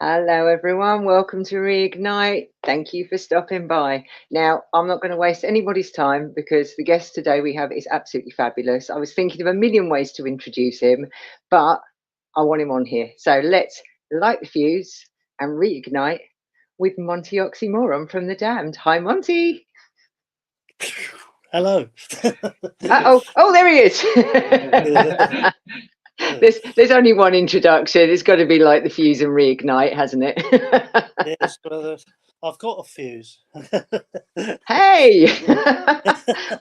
Hello, everyone. Welcome to Reignite. Thank you for stopping by. Now, I'm not going to waste anybody's time because the guest today we have is absolutely fabulous. I was thinking of a million ways to introduce him, but I want him on here. So let's light the fuse and reignite with Monty Oxymoron from The Damned. Hi, Monty. Hello. Oh, there he is. There's only one introduction. It's got to be like the fuse and reignite, hasn't it? Yes, brother. I've got a fuse. Hey!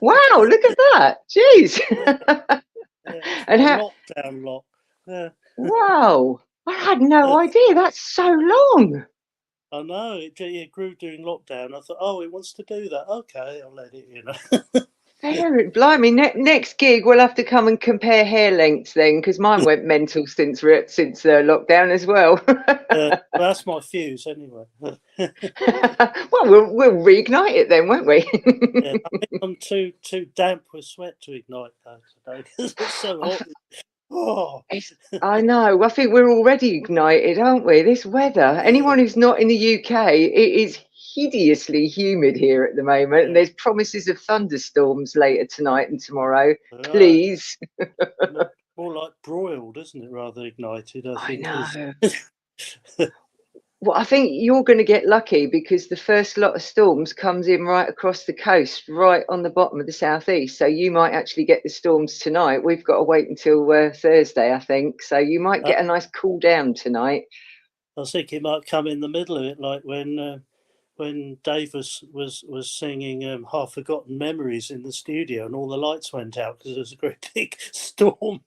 Wow, look at that. Jeez. And how lockdown lock. Wow. I had no idea. That's so long. I know. It grew during lockdown. I thought, oh, it wants to do that. Okay, I'll let it, you know. Blimey, next gig we'll have to come and compare hair lengths then, because mine went mental since lockdown as well. That's my fuse anyway. Well, we'll reignite it then, won't we? Yeah, I think I'm too damp with sweat to ignite though today because it's so hot. Oh. I know. I think we're already ignited, aren't we? This weather. Anyone who's not in the UK, it is hideously humid here at the moment, and there's promises of thunderstorms later tonight and tomorrow. Please. More like broiled, isn't it? Rather ignited, I think. I know. Well, I think you're going to get lucky because the first lot of storms comes in right across the coast, right on the bottom of the southeast. So you might actually get the storms tonight. We've got to wait until Thursday, I think. So you might get a nice cool down tonight. I think it might come in the middle of it, like when Dave was singing Half Forgotten Memories in the studio and all the lights went out because there was a great big storm.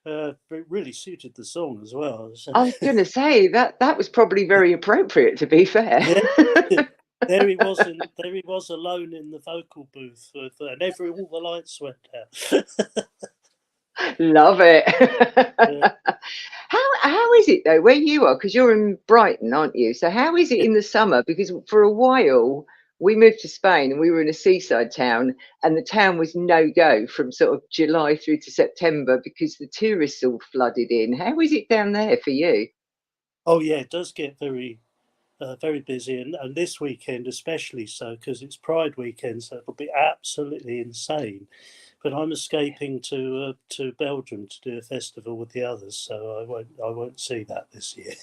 It really suited the song as well. So. I was going to say that was probably very appropriate, to be fair. Yeah. There he was alone in the vocal booth, and all the lights went out. Love it. Yeah. How is it though where you are, because you're in Brighton, aren't you? So how is it in the summer? Because for a while we moved to Spain and we were in a seaside town and the town was no go from sort of July through to September because the tourists all flooded in. How is it down there for you? Oh yeah, it does get very busy, and this weekend especially so because it's Pride weekend, so it'll be absolutely insane. But I'm escaping to Belgium to do a festival with the others, so I won't see that this year.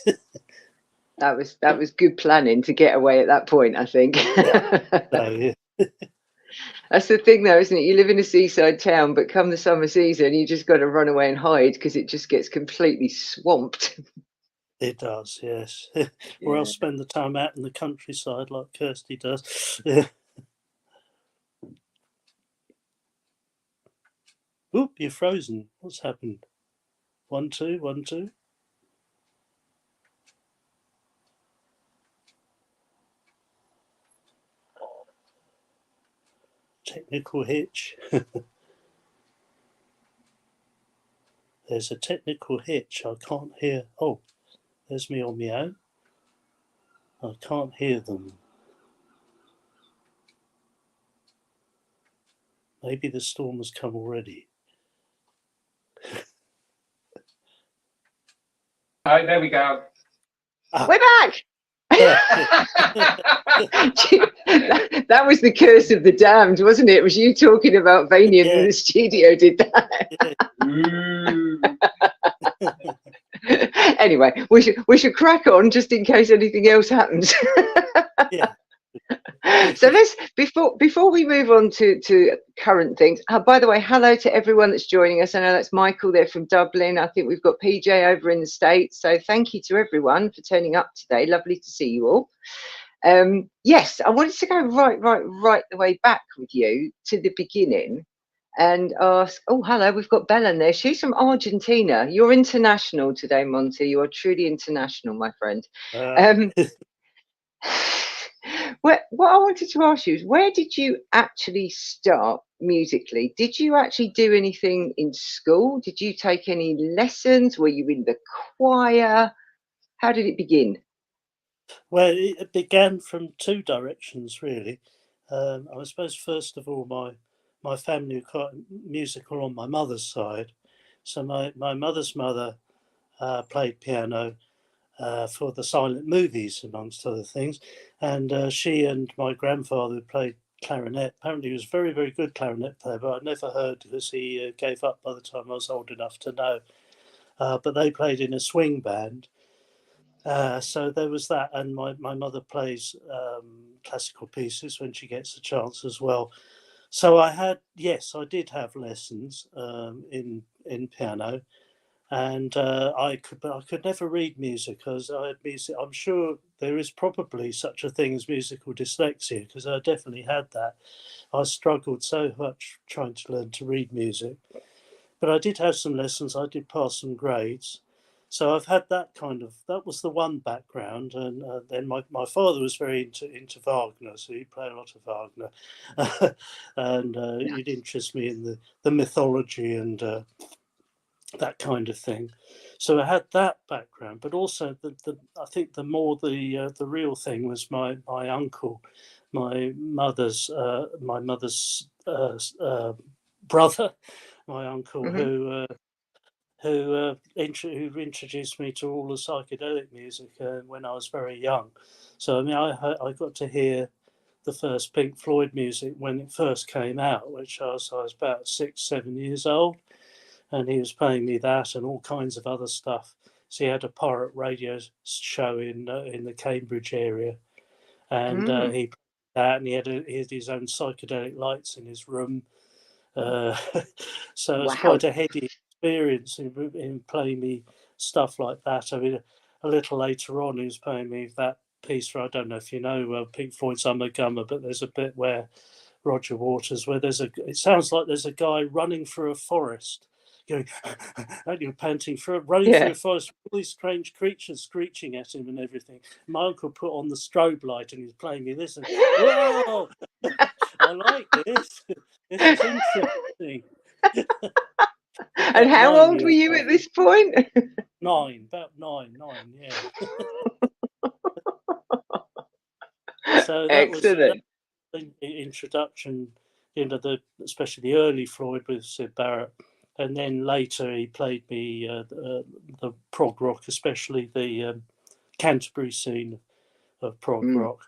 That was good planning to get away at that point, I think. Yeah. That's the thing though, isn't it? You live in a seaside town, but come the summer season, you just got to run away and hide because it just gets completely swamped. It does, yes. Or else spend the time out in the countryside like Kirsty does. Oop, you're frozen. What's happened? 1 2 1 2. Technical hitch. There's a technical hitch. I can't hear. Oh, there's me on my own. I can't hear them. Maybe the storm has come already. Oh, there we go. We're back. That was the curse of the damned, wasn't it? It was you talking about Vanian in the studio did that. Anyway, we should crack on just in case anything else happens. Yeah. So let's before we move on to current things. By the way, hello to everyone that's joining us. I know that's Michael there from Dublin. I think we've got PJ over in the States. So thank you to everyone for turning up today. Lovely to see you all. Yes, I wanted to go right the way back with you to the beginning and ask. Oh, hello, we've got Belen there. She's from Argentina. You're international today, Monty. You are truly international, my friend. What I wanted to ask you is, where did you actually start musically? Did you actually do anything in school? Did you take any lessons? Were you in the choir? How did it begin? Well, it began from two directions, really. I suppose, first of all, my family were quite musical on my mother's side. So my mother's mother played piano, for the silent movies, amongst other things. And she and my grandfather played clarinet. Apparently he was a very, very good clarinet player, but I never heard because he gave up by the time I was old enough to know. But they played in a swing band. So there was that, and my mother plays classical pieces when she gets a chance as well. So I did have lessons in piano, and I could never read music because I had music. I'm sure there is probably such a thing as musical dyslexia, because I definitely had that. I struggled so much trying to learn to read music, but I did have some lessons. I did pass some grades. So I've had that that was the one background. And then my father was very into Wagner, so he played a lot of Wagner. And it interests me in the mythology and that kind of thing. So I had that background, but also I think the real thing was my uncle, my mother's brother, my uncle, Mm-hmm. who introduced me to all the psychedelic music when I was very young. So I mean, I got to hear the first Pink Floyd music when it first came out, which I was about 6-7 years old, and he was playing me that and all kinds of other stuff. So he had a pirate radio show in the Cambridge area, and Mm. he played that, and he had his own psychedelic lights in his room. Uh, so it's Wow. quite a heady experience in playing me stuff like that. I mean, a little later on, he was playing me that piece for, I don't know if you know Pink Floyd's I'm a Gummer, but there's a bit where Roger Waters, where it sounds like there's a guy running through a forest, going, and you're panting running through Yeah. a forest, all these strange creatures screeching at him and everything. My uncle put on the strobe light and he's playing me this, and whoa, I like this. This is interesting. And About how nine old were years you at old. this point? About nine, yeah. So that was Excellent. the introduction, especially the early Floyd with Sid Barrett, and then later he played me the prog rock, especially the Canterbury scene of prog Mm. rock.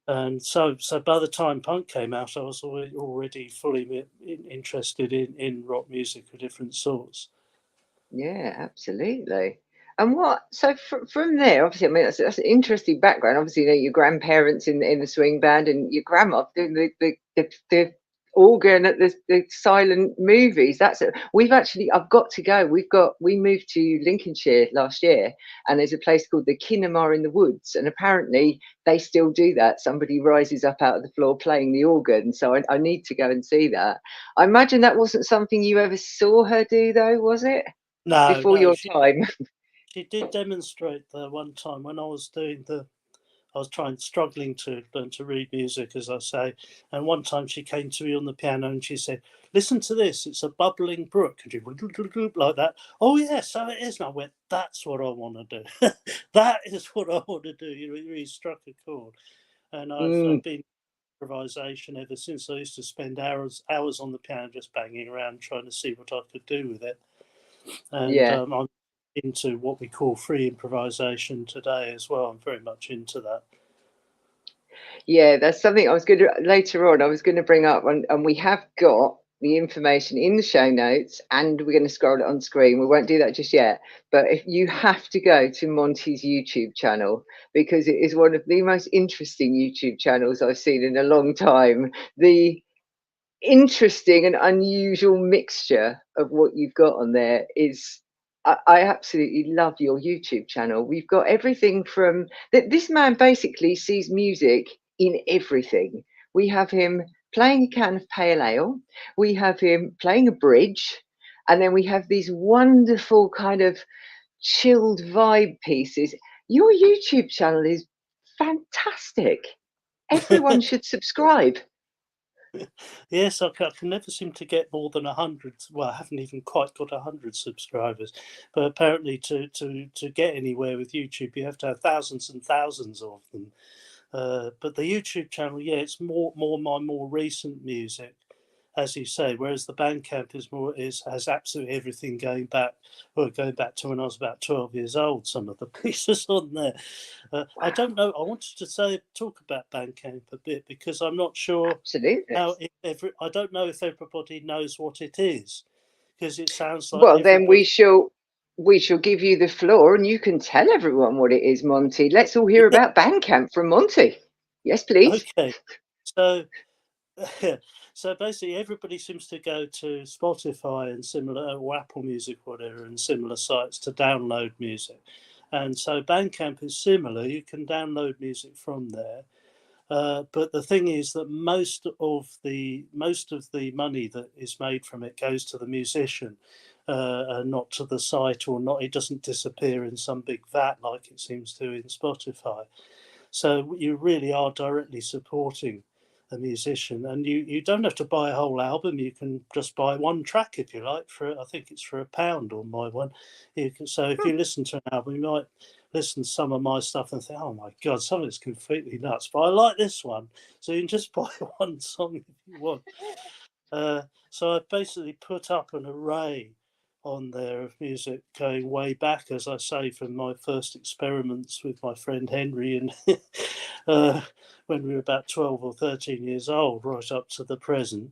And so by the time punk came out, I was already fully interested in rock music of different sorts. Yeah, absolutely. And so from there, obviously, I mean, that's an interesting background. Obviously, you know, your grandparents in the swing band and your grandma doing the organ at the silent movies. That's it. I've got to go. We moved to Lincolnshire last year, and there's a place called the Kinema in the Woods, and apparently they still do that. Somebody rises up out of the floor playing the organ. So I need to go and see that. I imagine that wasn't something you ever saw her do, though, was it? No, Before no, your time. she did demonstrate the one time when I was struggling to learn to read music, as I say. And one time she came to me on the piano and she said, "Listen to this, it's a bubbling brook." And she went like that. "Oh, yeah, so it is." And I went, "That's what I want to do." That is what I want to do. You really struck a chord. And I've Mm, been improvisation ever since. I used to spend hours on the piano just banging around trying to see what I could do with it. And yeah. I'm into what we call free improvisation today as well. I'm very much into that. Yeah, that's something I was going to later on. I was going to bring up, and we have got the information in the show notes, and we're going to scroll it on screen. We won't do that just yet, but if you have to go to Monty's YouTube channel, because it is one of the most interesting YouTube channels I've seen in a long time. The interesting and unusual mixture of what you've got on there is I absolutely love your YouTube channel. We've got everything from this man basically sees music in everything. We have him playing a can of pale ale, we have him playing a bridge, and then we have these wonderful kind of chilled vibe pieces. Your YouTube channel is fantastic. Everyone should subscribe. Yes, I can never seem to get more than 100. Well, I haven't even quite got 100 subscribers, but apparently to get anywhere with YouTube, you have to have thousands and thousands of them. But the YouTube channel, yeah, it's more my more recent music, as you say, whereas the Bandcamp has absolutely everything going back to when I was about 12 years old. Some of the pieces on there. I don't know. I wanted to talk about Bandcamp a bit because I'm not sure Absolutely. how. I don't know if everybody knows what it is, because it sounds like Well, then everybody. we shall give you the floor, and you can tell everyone what it is, Monty. Let's all hear about Bandcamp from Monty. Yes, please. Okay, so. So basically, everybody seems to go to Spotify and similar, or Apple Music, whatever, and similar sites to download music. And so Bandcamp is similar. You can download music from there. But the thing is that most of the money that is made from it goes to the musician, and not to the site, or not. It doesn't disappear in some big vat like it seems to in Spotify. So you really are directly supporting a musician, and you don't have to buy a whole album. You can just buy one track if you like. I think it's for £1 on my one. So if you listen to an album, you might listen to some of my stuff and think, oh my god, some of it's completely nuts, but I like this one. So you can just buy one song if you want. So I basically put up an array on there of music going way back, as I say, from my first experiments with my friend Henry, and when we were about 12 or 13 years old, right up to the present.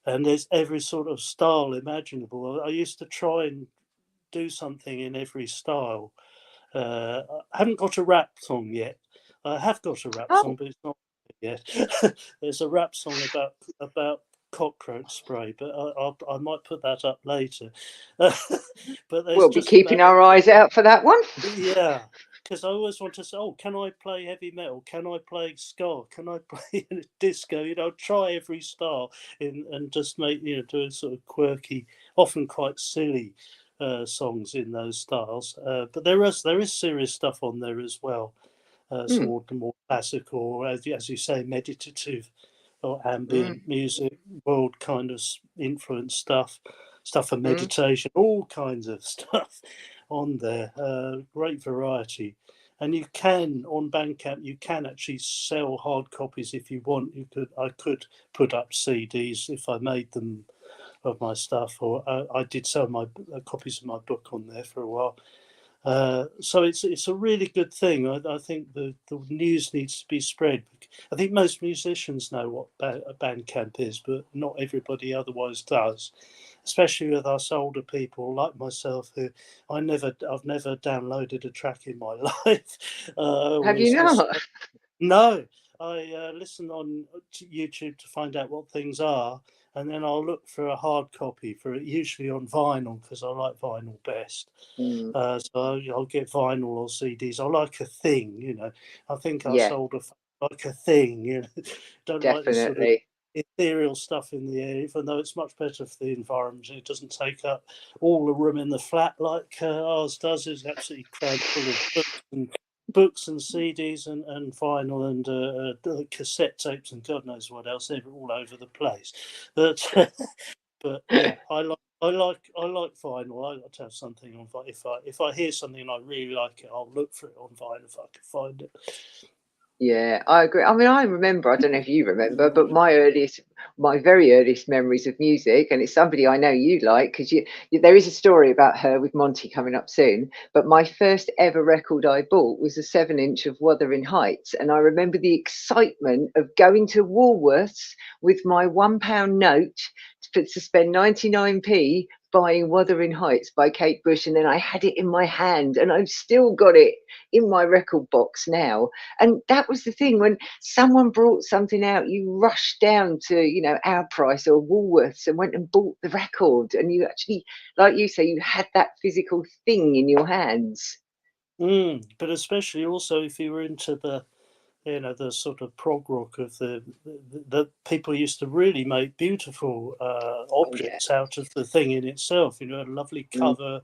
And there's every sort of style imaginable. I used to try and do something in every style. I haven't got a rap song yet. I have got a rap Oh, song, but it's not yet. There's a rap song about cockroach spray, but I might put that up later. But there's we'll be just keeping about, our eyes out for that one. yeah, because I always want to say, oh, can I play heavy metal? Can I play ska? Can I play disco? Try every style and just make, do a sort of quirky, often quite silly songs in those styles. But there is serious stuff on there as well. Some more classical, as you say, meditative or ambient music, world kind of influence stuff for meditation, all kinds of stuff on there. Great variety. And you can, on Bandcamp, you can actually sell hard copies if you want. I could put up CDs if I made them of my stuff, or I did sell my copies of my book on there for a while. So it's a really good thing. I think the news needs to be spread. I think most musicians know what a Bandcamp is, but not everybody otherwise does. Especially with us older people like myself, who I've never downloaded a track in my life. Have you Always listen. not? No, I listen on YouTube to find out what things are, and then I'll look for a hard copy for it, usually on vinyl, because I like vinyl best. So I'll get vinyl or CDs. I like a thing. I think us Yeah, older folk like a thing. Don't like this sort of definitely. ethereal stuff in the air, even though it's much better for the environment. It doesn't take up all the room in the flat like ours does. It's absolutely crammed full of books and CDs and vinyl and cassette tapes and God knows what else. They're all over the place. But but yeah, I like vinyl. I like to have something on vinyl. If I hear something and I really like it, I'll look for it on vinyl if I can find it. Yeah, I agree. I mean, I remember, I don't know if you remember, but my very earliest memories of music, and it's somebody I know you like, because there is a story about her with Monty coming up soon. But my first ever record I bought was a 7-inch of Wuthering Heights. And I remember the excitement of going to Woolworths with my £1 note to spend 99p buying Wuthering Heights by Kate Bush. And then I had it in my hand, and I've still got it in my record box now. And that was the thing, when someone brought something out, you rushed down to Our Price or Woolworths and went and bought the record, and you actually, like you say, you had that physical thing in your hands. But especially also if you were into the sort of prog rock of the people used to really make beautiful Oh yeah. objects out of the thing in itself. A lovely Mm. cover,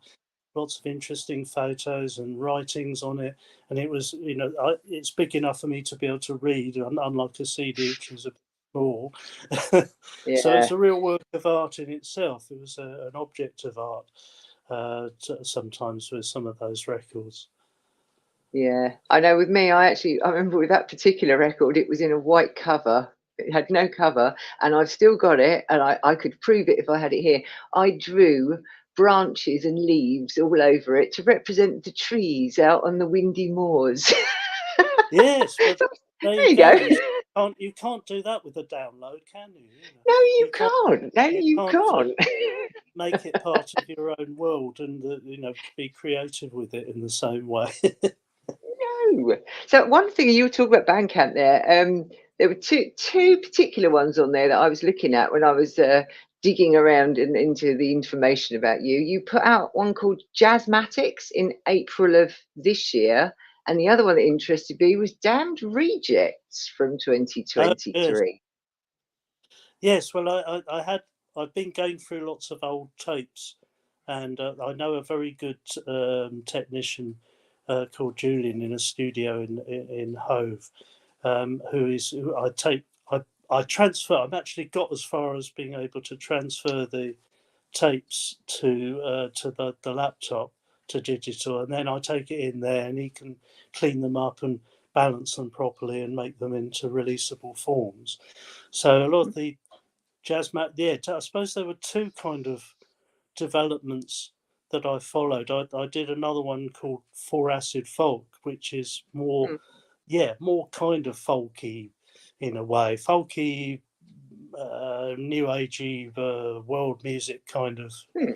lots of interesting photos and writings on it, and it was it's big enough for me to be able to read, unlike a CD which is a bit small. So it's Yeah. a real work of art in itself. It was an object of art sometimes with some of those records. Yeah, I know. With me, I remember with that particular record, it was in a white cover. It had no cover, and I've still got it, and I could prove it if I had it here. I drew branches and leaves all over it to represent the trees out on the windy moors. Yes, but there There you you go. go. You can't do that with a download, can you? No, you You can't. can't. No, You you can't can't. make it part of your own world and be creative with it in the same way. No. So one thing you were talking about Bandcamp there, there were two particular ones on there that I was looking at when I was digging around into the information about you. You put out one called Jazzmatics in April of this year, and the other one that interested me was Damned Rejects from Oh, yes. 2023. Yes, well, I've been going through lots of old tapes, and I know a very good technician called Julian in a studio in Hove, who I transfer. I've actually got as far as being able to transfer the tapes to the laptop to digital, and then I take it in there, and he can clean them up and balance them properly and make them into releasable forms. So a lot of the I suppose there were two kind of developments that I followed. I did another one called For Acid Folk, which is more, Hmm. more kind of folky in a way, folky, new agey, world music kind of Hmm.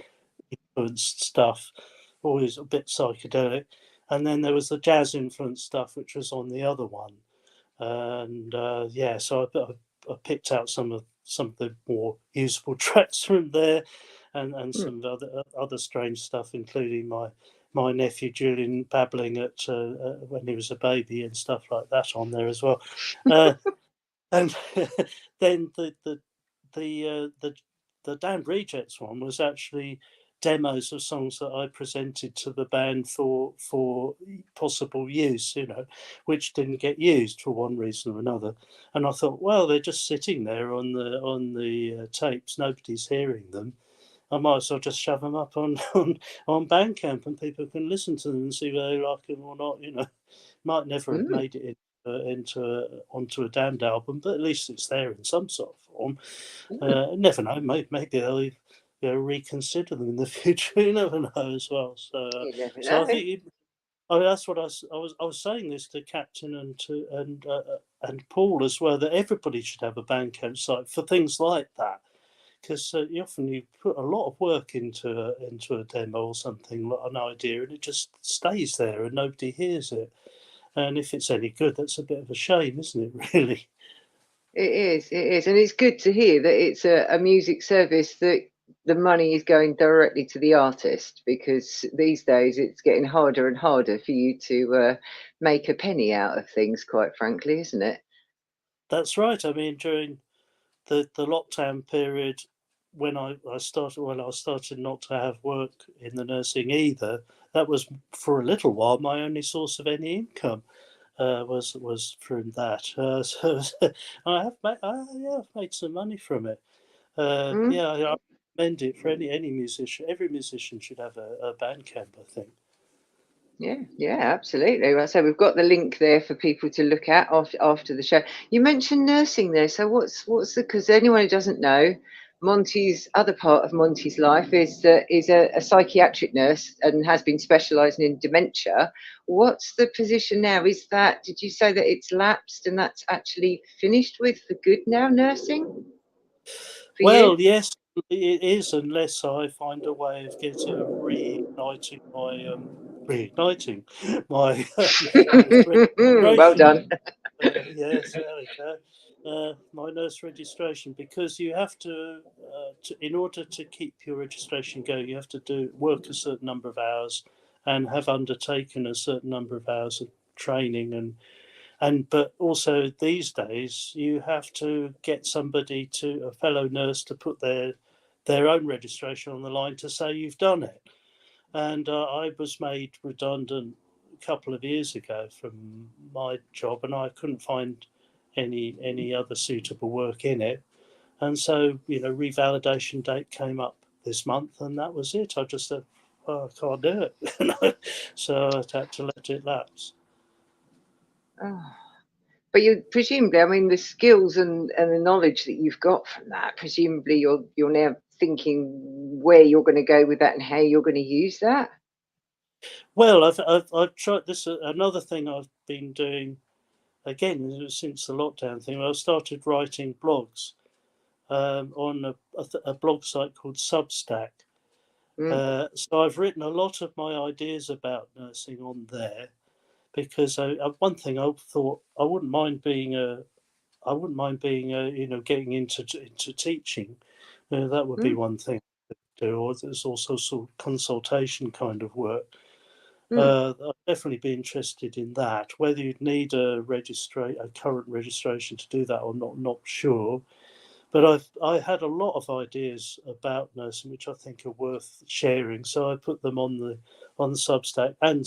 influenced stuff, always a bit psychedelic. And then there was the jazz influenced stuff, which was on the other one. And so I picked out some of the more useful tracks from there, and Hmm. some other strange stuff, including my nephew Julian babbling at when he was a baby and stuff like that on there as well. And then the Damned Rejects one was actually demos of songs that I presented to the band for possible use, which didn't get used for one reason or another. And I thought, well, they're just sitting there on the tapes. Nobody's hearing them. I might as well just shove them up on Bandcamp, and people can listen to them and see whether they like them or not. Might never have Hmm. made it onto a Damned album, but at least it's there in some sort of form. Never know. Maybe they'll reconsider them in the future. You never know as well. You never So I know. think that's what I was saying this to Captain and Paul as well, that everybody should have a Bandcamp site for things like that, because you put a lot of work into a demo or something, like an idea, and it just stays there and nobody hears it. And if it's any good, that's a bit of a shame, isn't it? Really. It is, and it's good to hear that it's a music service that the money is going directly to the artist, because these days it's getting harder and harder for you to make a penny out of things, quite frankly, isn't it? That's right. I mean, during the lockdown period, when I started not to have work in the nursing either, that was for a little while my only source of any income. Was from that. So I've made some money from it. Mm? I recommend it for any musician. Every musician should have a Bandcamp, I think. Yeah, absolutely. Well, so we've got the link there for people to look at after the show. You mentioned nursing there. So what's the, because anyone who doesn't know, Monty's other part of Monty's life is a psychiatric nurse and has been specialising in dementia. What's the position now? Is that, did you say that it's lapsed and that's actually finished with for good now, nursing for you? Well, yes, it is, unless I find a way of reigniting my Well registration. done. Yes, there we go. My nurse registration, because you have in order to keep your registration going, you have to work a certain number of hours and have undertaken a certain number of hours of training, but also these days you have to get a fellow nurse to put their own registration on the line to say you've done it. And I was made redundant a couple of years ago from my job, and I couldn't find any other suitable work in it. And so, revalidation date came up this month, and that was it. I just said, well, I can't do it. So I had to let it lapse. Oh. But you presumably, I mean, the skills and the knowledge that you've got from that, presumably you're now thinking where you're going to go with that and how you're going to use that. Well, I've tried this. Another thing I've been doing again since the lockdown thing. I started writing blogs on a blog site called Substack. So I've written a lot of my ideas about nursing on there, because one thing I thought I wouldn't mind being getting into teaching. That would be one thing to do, or there's also sort of consultation kind of work. I'd definitely be interested in that. Whether you'd need a current registration to do that or not sure. But I had a lot of ideas about nursing which I think are worth sharing, so I put them on the Substack, and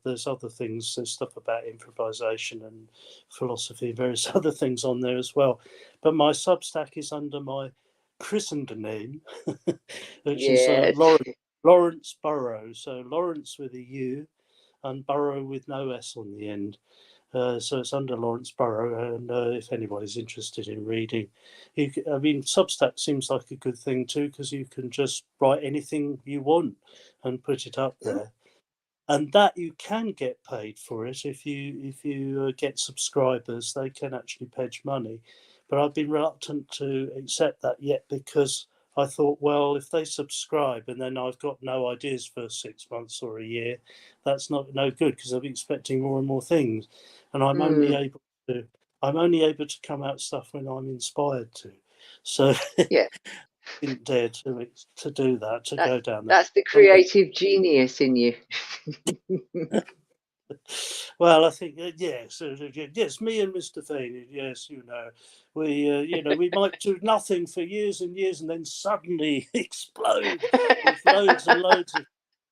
there's other things. There's stuff about improvisation and philosophy, and various other things on there as well. But my Substack is under my christened name, which is Lawrence Burrow. So Lawrence with a U and Burrow with no S on the end. So it's under Lawrence Burrow, and if anybody's interested in reading, Substack seems like a good thing too, because you can just write anything you want and put it up there, and that you can get paid for it if you get subscribers. They can actually pledge money, but I've been reluctant to accept that yet, because I thought, well, if they subscribe and then I've got no ideas for 6 months or a year, that's no good, because I'll be expecting more and more things, and I'm only able to come out stuff when I'm inspired to. So yeah, didn't dare to do that, go down that. That's the creative genius in you. Well, I think yes, me and Mr. Feeney, yes, we might do nothing for years and years, and then suddenly explode with loads and loads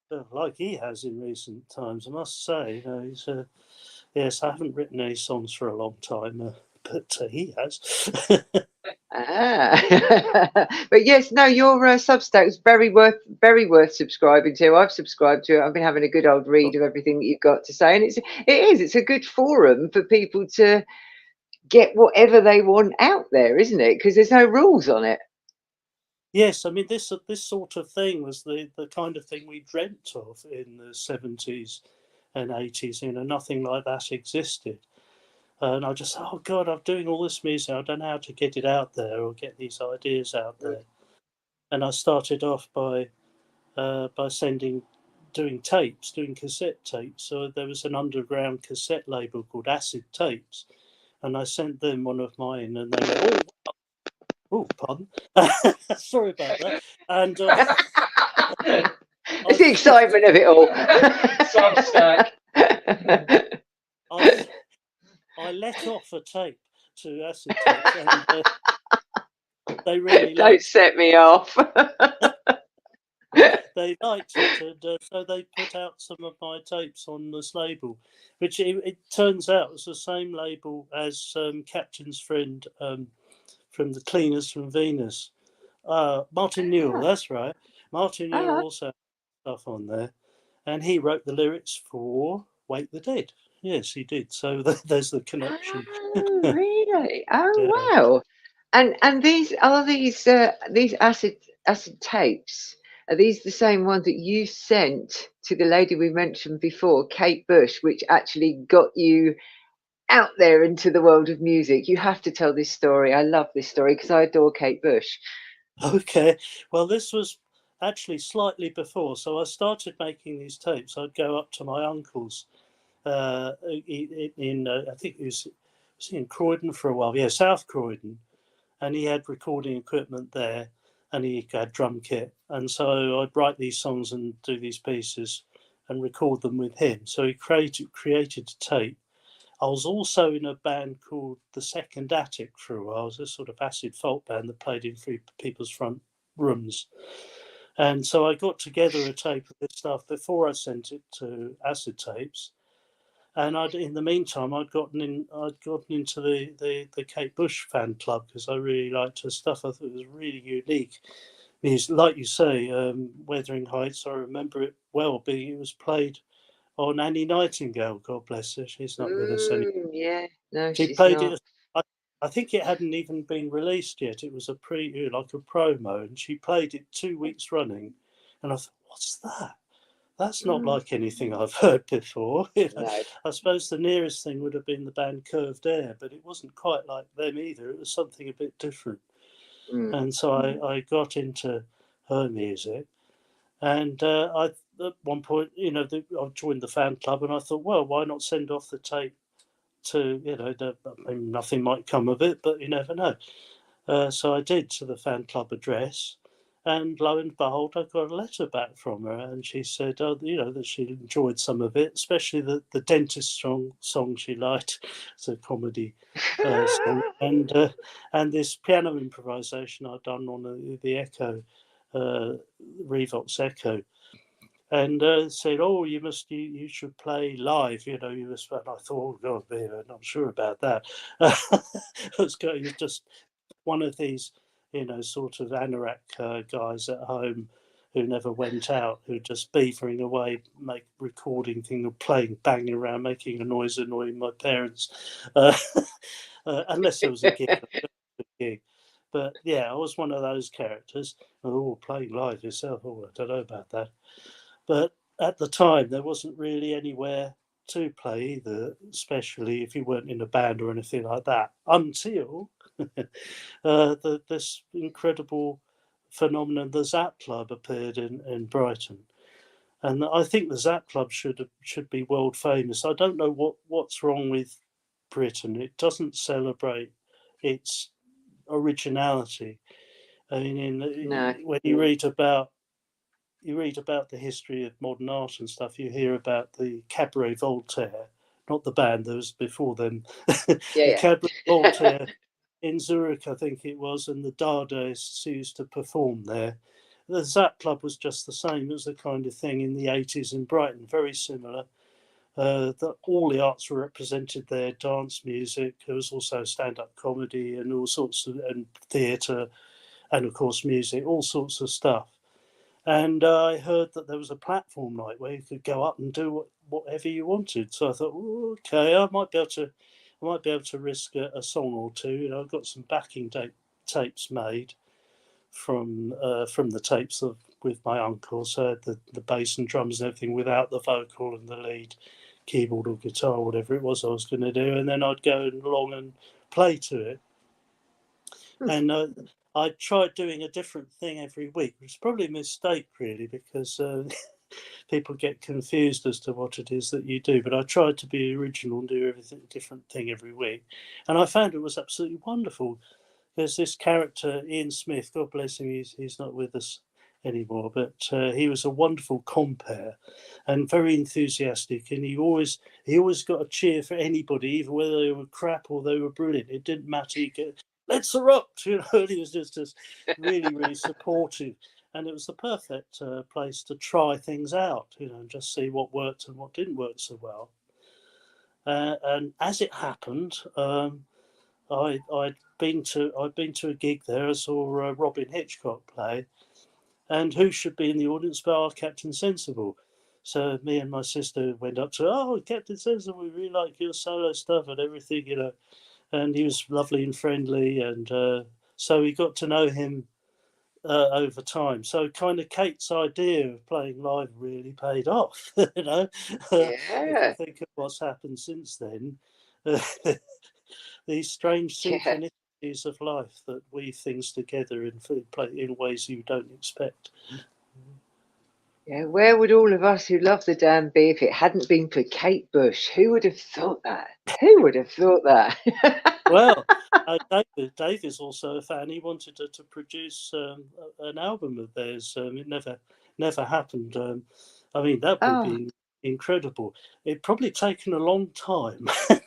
of, like he has in recent times. I must say, he's yes, I haven't written any songs for a long time, but he has. But yes, no, your Substack is very worth subscribing to. I've subscribed to it. I've been having a good old read of everything that you've got to say, and it's a good forum for people to get whatever they want out there, isn't it? Because there's no rules on it. Yes, I mean this sort of thing was the kind of thing we dreamt of in the 70s and 80s. Nothing like that existed. And I just, oh God, I'm doing all this music. I don't know how to get it out there or get these ideas out there. And I started off by doing cassette tapes. So there was an underground cassette label called Acid Tapes, and I sent them one of mine, and they went, oh, pardon, sorry about that. And it's the excitement of it all. Substack. I let off a tape to Acid Tapes, and they really don't set me off. They liked it, and so they put out some of my tapes on this label, which it turns out was the same label as Captain's friend from the Cleaners from Venus, Martin Newell. That's right, Martin Newell also had stuff on there, and he wrote the lyrics for Wake the Dead. Yes, he did. So there's the connection. Oh, really? Oh, Yeah. wow. And these acid tapes. Are these the same ones that you sent to the lady we mentioned before, Kate Bush, which actually got you out there into the world of music? You have to tell this story. I love this story because I adore Kate Bush. Okay. Well, this was actually slightly before. So I started making these tapes. I'd go up to my uncle's in I think it was in Croydon for a while. Yeah, South Croydon. And he had recording equipment there, and he had drum kit. And so I'd write these songs and do these pieces and record them with him. So he created a tape. I was also in a band called The Second Attic for a while. It was a sort of acid folk band that played in people's front rooms. And so I got together a tape of this stuff before I sent it to Acid Tapes. And in the meantime, I'd gotten into the Kate Bush fan club because I really liked her stuff. I thought it was really unique. Like you say, Wuthering Heights, I remember it well. It was played on Annie Nightingale, God bless her. She's not with us anymore. Yeah, no, She she's played not. it. I think it hadn't even been released yet. It was a like a promo, and she played it 2 weeks running. And I thought, what's that? That's not like anything I've heard before. No. I suppose the nearest thing would have been the band Curved Air, but it wasn't quite like them either. It was something a bit different. Mm. And so I got into her music. And at one point, I joined the fan club, and I thought, well, why not send off the tape to, nothing might come of it, but you never know. So I did, to the fan club address, and lo and behold, I got a letter back from her, and she said, that she enjoyed some of it, especially the dentist song she liked. It's a comedy song, and this piano improvisation I'd done on the Echo, Revox Echo. And said, "Oh, you should play live. You must." And I thought, "Oh God, I'm not sure about that." It's just one of these, sort of anorak guys at home who never went out, who just beavering away, recording thing, playing, banging around, making a noise, annoying my parents, unless there was a gig. But yeah, I was one of those characters. Oh, playing live yourself. Oh, I don't know about that. But at the time, there wasn't really anywhere to play either, especially if you weren't in a band or anything like that, until this incredible phenomenon, the Zap Club, appeared in Brighton. And I think the Zap Club should be world famous. I don't know what's wrong with Britain. It doesn't celebrate its originality. I No. mean, when you read about the history of modern art and stuff, you hear about the Cabaret Voltaire, not the band, there was before them. The Cabaret Voltaire in Zurich, I think it was, and the Dadaists used to perform there. The Zap Club was just the same. It was the kind of thing in the 80s in Brighton, very similar. All the arts were represented there, dance music. There was also stand-up comedy and all sorts of, and theatre, and of course music, all sorts of stuff. And I heard that there was a platform night where you could go up and do whatever you wanted. So I thought, okay, I might be able to risk a song or two. I've got some backing tapes made from the tapes with my uncle. So I had the bass and drums and everything without the vocal and the lead keyboard or guitar, whatever it was I was going to do. And then I'd go along and play to it. And I tried doing a different thing every week, which is probably a mistake, really, because people get confused as to what it is that you do. But I tried to be original and do everything different thing every week, and I found it was absolutely wonderful. There's this character, Ian Smith, God bless him, he's not with us anymore, but he was a wonderful compere and very enthusiastic, and he always got a cheer for anybody, even whether they were crap or they were brilliant. It didn't matter. He'd get, let's erupt, and he was just really, really supportive. And it was the perfect place to try things out, and just see what worked and what didn't work so well. And as it happened, I'd been to a gig there. I saw Robin Hitchcock play, and who should be in the audience but our Captain Sensible. So me and my sister went up to, Captain Sensible, we really like your solo stuff and everything, And he was lovely and friendly, and so we got to know him over time. So kind of Kate's idea of playing live really paid off. If I think of what's happened since then, these strange synchronicities of life that weave things together in ways you don't expect. Yeah, where would all of us who love the Dam be if it hadn't been for Kate Bush? Who would have thought that? Who would have thought that? Well, Dave is also a fan. He wanted to produce an album of theirs. It never happened. I mean, that would be incredible. It'd probably taken a long time, but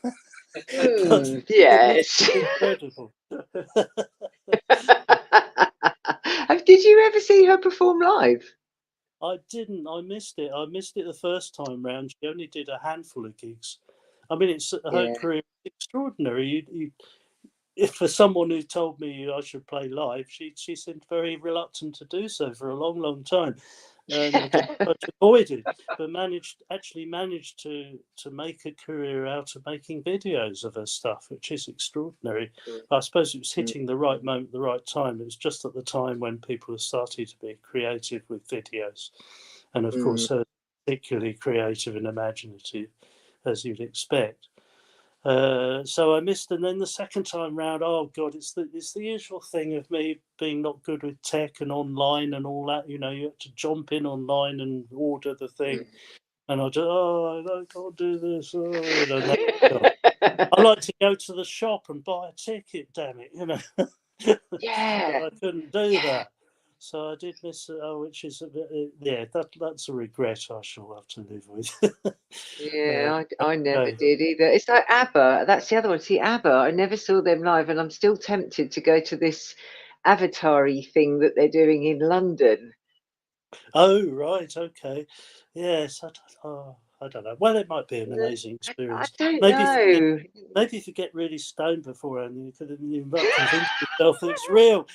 it would yes. be incredible. Did you ever see her perform live? I didn't. I missed it. I missed it the first time round. She only did a handful of gigs. I mean, her career is extraordinary. If for someone who told me I should play live, she seemed very reluctant to do so for a long, long time. but avoided, but actually managed to make a career out of making videos of her stuff, which is extraordinary. I suppose it was hitting the right moment, the right time. It was just at the time when people were starting to be creative with videos, and of course, her particularly creative and imaginative, as you'd expect. So I missed, and then the second time round, oh god, it's the usual thing of me being not good with tech and online and all that. You know, you have to jump in online and order the thing, and I just I can't do this. You know, I like to go to the shop and buy a ticket. Damn it, you know. Yeah. But I couldn't do that. So I did miss it, which is a bit, that's a regret I shall have to live with. Yeah, I never okay. did either. It's like ABBA. That's the other one. See, ABBA, I never saw them live, and I'm still tempted to go to this Avatar-y thing that they're doing in London. Oh, right, okay. Yes, I don't know. Well, it might be an amazing I experience. don't Maybe know. if you get really stoned beforehand, you might convince yourself that it's real.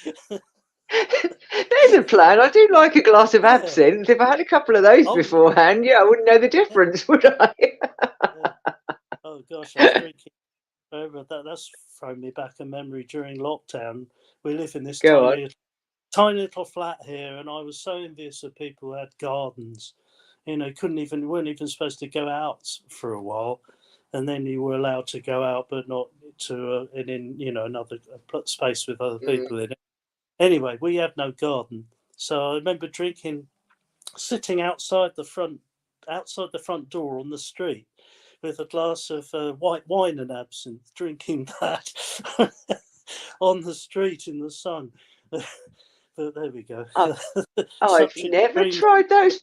There's a plan. I do like a glass of Yeah. absinthe. If I had a couple of those Oh, beforehand, yeah, I wouldn't know the difference, would I? yeah. Oh gosh, I was drinking. That's thrown me back a memory during lockdown. We live in this Go on. tiny little flat here, and I was so envious of people who had gardens. You know, weren't even supposed to go out for a while, and then you were allowed to go out, but not to in another space with other people in it. Anyway, we had no garden, so I remember sitting outside the front door on the street with a glass of white wine and absinthe, drinking that on the street in the sun. But there we go. I've never tried those.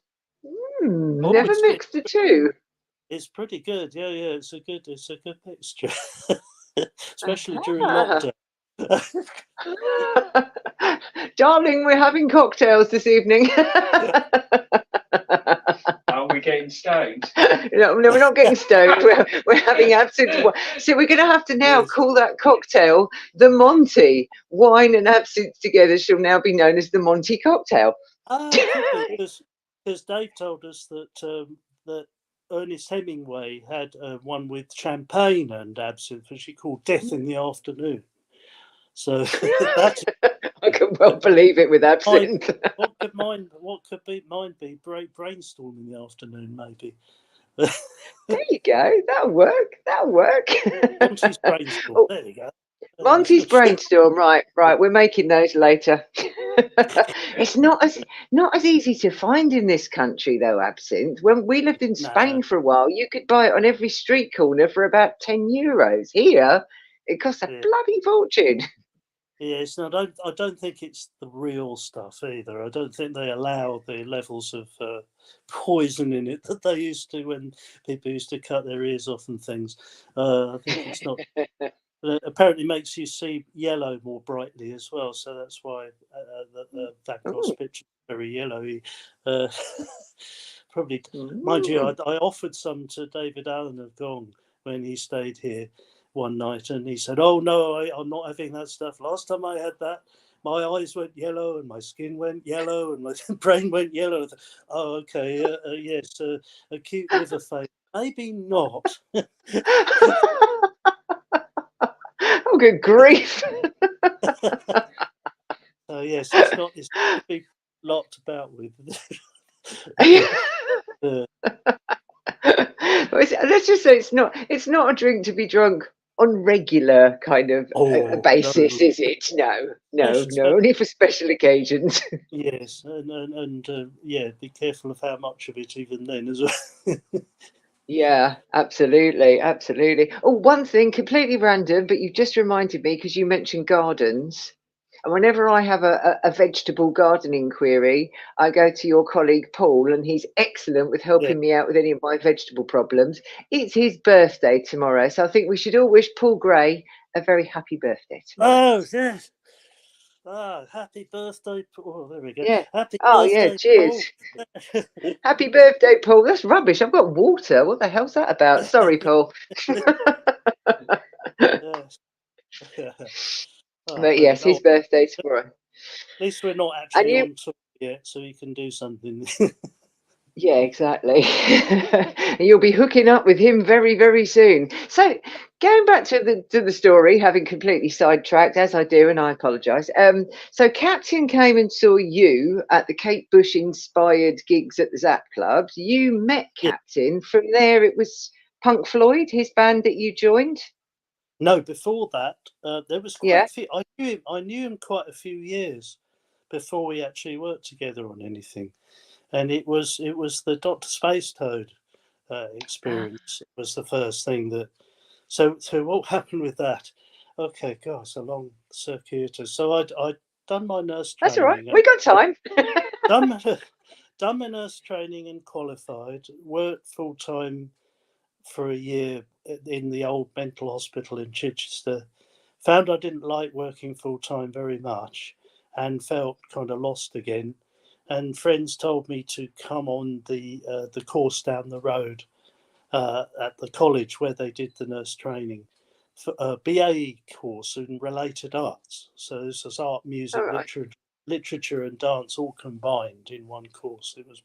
Never mixed the two. It's pretty good. Yeah. It's a good mixture, especially during lockdown. Darling, we're having cocktails this evening. Are we getting stoned? No, we're not getting stoned. We're having absinthe. So we're going to have to now call that cocktail the Monty. Wine and absinthe together shall now be known as the Monty cocktail. It could be, because Dave told us that Ernest Hemingway had one with champagne and absinthe, which he called Death in the Afternoon. So that's I can well believe it with absinthe. What could mine be? Brainstorm in the afternoon, maybe. There you go. That'll work. Monty's brainstorm. There you go. Monty's brainstorm. Right. We're making those later. It's not as easy to find in this country though, absinthe. When we lived in Spain for a while, you could buy it on every street corner for about €10. Here, it costs a bloody fortune. Yeah, it's not. I don't think it's the real stuff either. I don't think they allow the levels of poison in it that they used to when people used to cut their ears off and things. I think it's not. It apparently makes you see yellow more brightly as well, so that's why that Goss picture is very yellowy. Probably, mind you, I offered some to David Allen of Gong when he stayed here one night, and he said, "Oh no, I'm not having that stuff. Last time I had that, my eyes went yellow and my skin went yellow and my brain went yellow." Oh, okay, yes, acute liver failure. Maybe not. Oh, good grief! Yes, it's a big lot about with. Let's just say it's not a drink to be drunk on regular kind of basis, no. is it? No, only for special occasions. Yes, and be careful of how much of it even then as well. Yeah, absolutely. Oh, one thing completely random, but you just reminded me because you mentioned gardens. And whenever I have a vegetable gardening query, I go to your colleague Paul, and he's excellent with helping me out with any of my vegetable problems. It's his birthday tomorrow, so I think we should all wish Paul Gray a very happy birthday tomorrow. Oh, yes. Happy birthday, Paul. Oh, there we go. Yeah. Happy birthday, birthday, cheers. Paul. Happy birthday, Paul. That's rubbish. I've got water. What the hell's that about? Sorry, Paul. Yes. But yes, his birthday tomorrow. At least we're not actually on tour yet, so he can do something. Yeah, exactly. You'll be hooking up with him very, very soon. So going back to the story, having completely sidetracked, as I do, and I apologise. So Captain came and saw you at the Kate Bush inspired gigs at the Zap Clubs. You met Yeah. Captain. From there, it was Punk Floyd, his band that you joined. No, before that, there was quite Yeah. a few. I knew him quite a few years before we actually worked together on anything, and it was the Dr. Space Toad experience. It was the first thing that. So what happened with that? Okay, God, it's a long circuitous. So I'd done my nurse That's all right. training. We got time. done done my nurse training and qualified. Worked full time for a year in the old mental hospital in Chichester. Found I didn't like working full time very much, and felt kind of lost again. And friends told me to come on the course down the road at the college where they did the nurse training, for a BA course in related arts. So this was art, music, All right. literature and dance all combined in one course. It was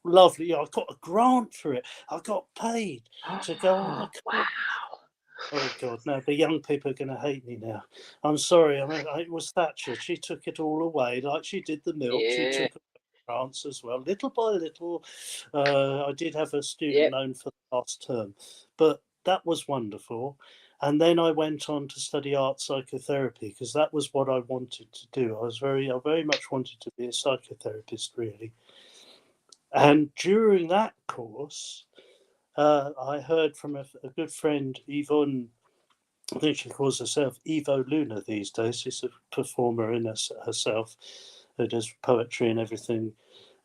lovely. I got a grant for it. I got paid to go on the Wow. course. Oh God, no! The young people are going to hate me now. I'm sorry. It was Thatcher. She took it all away, like she did the milk. She Yeah. took grants as well, little by little. I did have a student Yep. loan for the last term, but that was wonderful. And then I went on to study art psychotherapy because that was what I wanted to do. I very much wanted to be a psychotherapist, really. And during that course, I heard from a good friend, Yvonne. I think she calls herself Evo Luna these days. She's a performer in herself who does poetry and everything.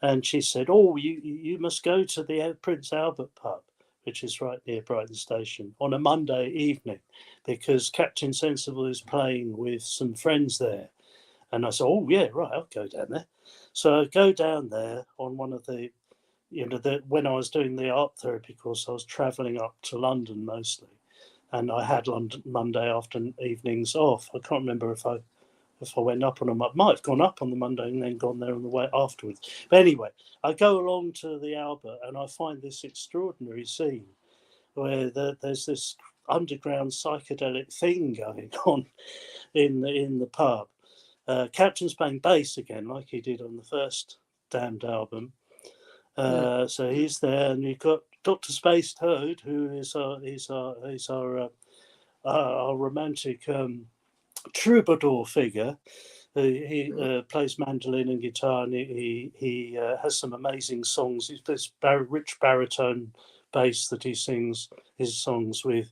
And she said, "Oh, you must go to the Prince Albert pub, which is right near Brighton Station, on a Monday evening, because Captain Sensible is playing with some friends there." And I said, "Oh yeah, right, I'll go down there." So I go down there on one of the, when I was doing the art therapy course, I was travelling up to London mostly, and I had London Monday afternoon evenings off. I can't remember if I went up on them. I might have gone up on the Monday and then gone there on the way afterwards. But anyway, I go along to the Albert and I find this extraordinary scene where there's this underground psychedelic thing going on in the pub. Captain's playing bass again, like he did on the first Damned album. So he's there, and you've got Dr. Space Toad, who is our romantic troubadour figure. He plays mandolin and guitar, and he has some amazing songs. He's this rich baritone bass that he sings his songs with.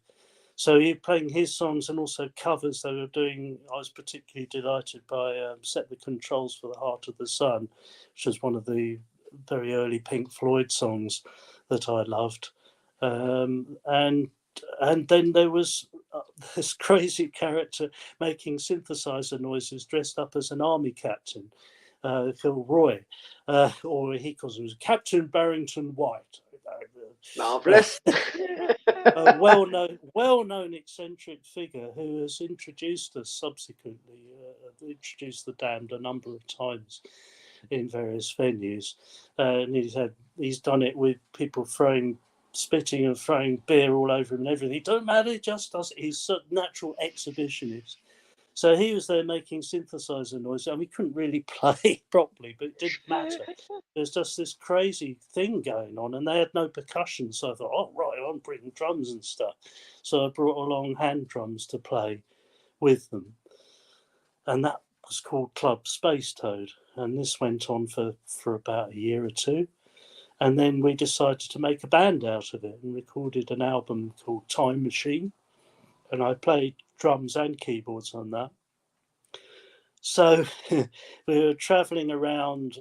So he's playing his songs and also covers they were doing. I was particularly delighted by Set the Controls for the Heart of the Sun, which was one of the very early Pink Floyd songs that I loved. And then there was this crazy character making synthesizer noises dressed up as an army captain, called Roy, or he calls him Captain Barrington White. Marvelous. A well-known eccentric figure who has introduced us subsequently, introduced the Damned a number of times in various venues, and he's done it with people spitting and throwing beer all over him and everything. It don't matter, he just does it. He's a natural exhibitionist. So he was there making synthesizer noise. We couldn't really play properly, but it didn't matter. There's just this crazy thing going on, and they had no percussion. So I thought, oh, right, I'm bringing drums and stuff. So I brought along hand drums to play with them. And that was called Club Space Toad. And this went on for about a year or two. And then we decided to make a band out of it and recorded an album called Time Machine. And I played drums and keyboards on that. So we were travelling around,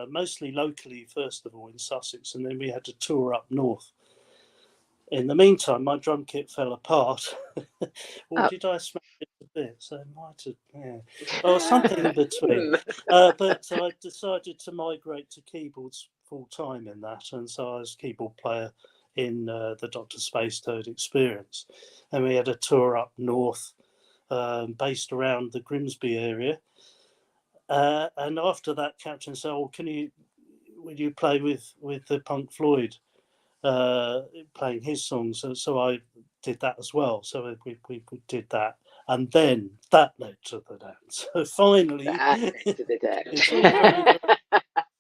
mostly locally, first of all, in Sussex, and then we had to tour up north. In the meantime, my drum kit fell apart. Or did I smash it a bit? So it might have, yeah. Or something in between. But I decided to migrate to keyboards full time in that, and so I was keyboard player in the Dr. Space Toad experience. And we had a tour up north, based around the Grimsby area. And after that, Captain said, "Oh, would you play with the Punk Floyd, playing his songs?" So I did that as well. So we did that, and then that led to the dance. So finally, That led to the it's all very, dance.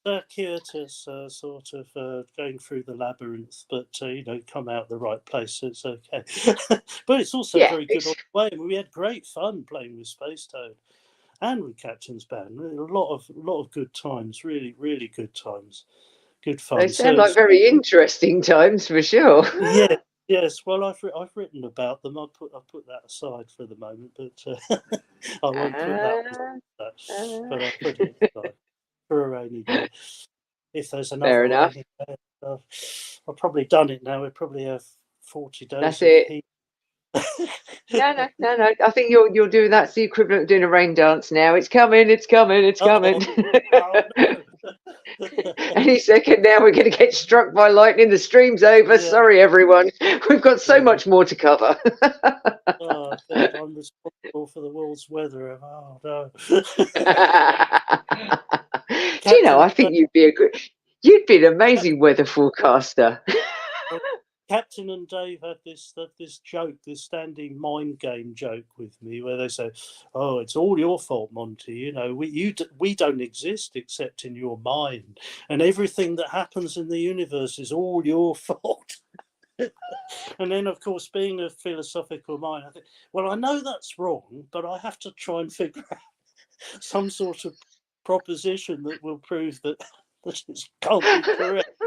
very circuitous, sort of going through the labyrinth, but come out the right place, so it's okay. But it's also Yeah, very good on the way. We had great fun playing with Space Toad and with Captain's Band. A lot of good times, really, really good times, good fun. they sound like very interesting times for sure. Yeah, yes. Well, I've written about them. I'll put that aside for the moment, but I won't put that. But I'll put it aside for a rainy day. If there's another Fair enough. rainy day, I've probably done it now. We probably have 40 days That's of it. heat. No. I think you're doing that's the equivalent of doing a rain dance now. It's coming. It's coming. Oh, no. Any second now, we're going to get struck by lightning. The stream's over. Yeah. Sorry, everyone. We've got so Yeah. much more to cover. Oh, God, I'm responsible for the world's weather. Oh, no. Do you know? I think you'd be an amazing weather forecaster. Captain and Dave had this joke, this standing mind game joke with me, where they say, "Oh, it's all your fault, Monty. We don't exist except in your mind, and everything that happens in the universe is all your fault." And then, of course, being a philosophical mind, I think, well, I know that's wrong, but I have to try and figure out some sort of proposition that will prove that this can't be correct.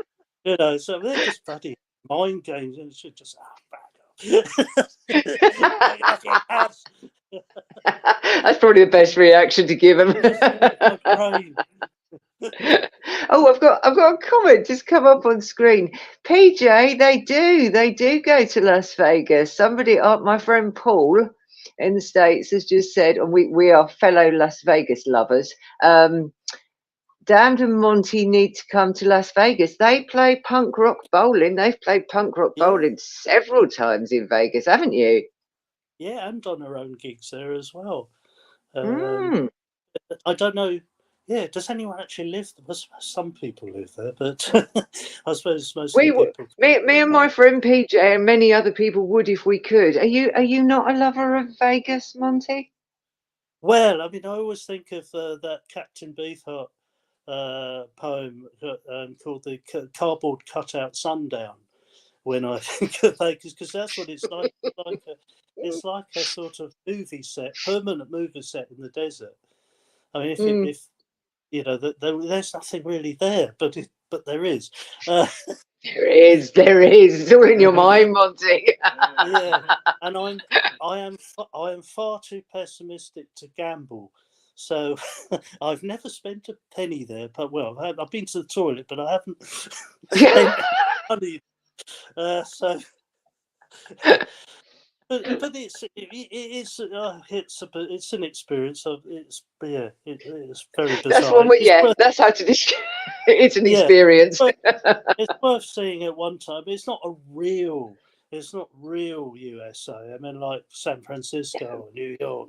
So they're just bloody mind games, and it should just That's probably the best reaction to give them. Oh, I've got a comment just come up on screen. PJ, they do go to Las Vegas. Somebody, my friend Paul in the States has just said, and we are fellow Las Vegas lovers. Damned and Monty need to come to Las Vegas. They play punk rock bowling. They've played punk rock bowling several times in Vegas, haven't you? Yeah, and done our own gigs there as well. Mm. I don't know. Yeah, does anyone actually live there? Some people live there, but I suppose most people. Me and my friend PJ and many other people would if we could. Are you not a lover of Vegas, Monty? Well, I mean, I always think of that Captain Beefheart poem called "The Cardboard Cutout Sundown" when I think of Vegas, because that's what it's like. It's like a sort of movie set, permanent movie set in the desert. I mean, if there's nothing really there, but there is. There is. It's all in your mind, Monty. Yeah, and I am far too pessimistic to gamble, so I've never spent a penny there. But I've been to the toilet, but I haven't spent money. So. But it's an experience of it's very bizarre. That's one that's how to describe. It's an experience. It's worth seeing at one time. But it's not real USA. I mean, like San Francisco or New York.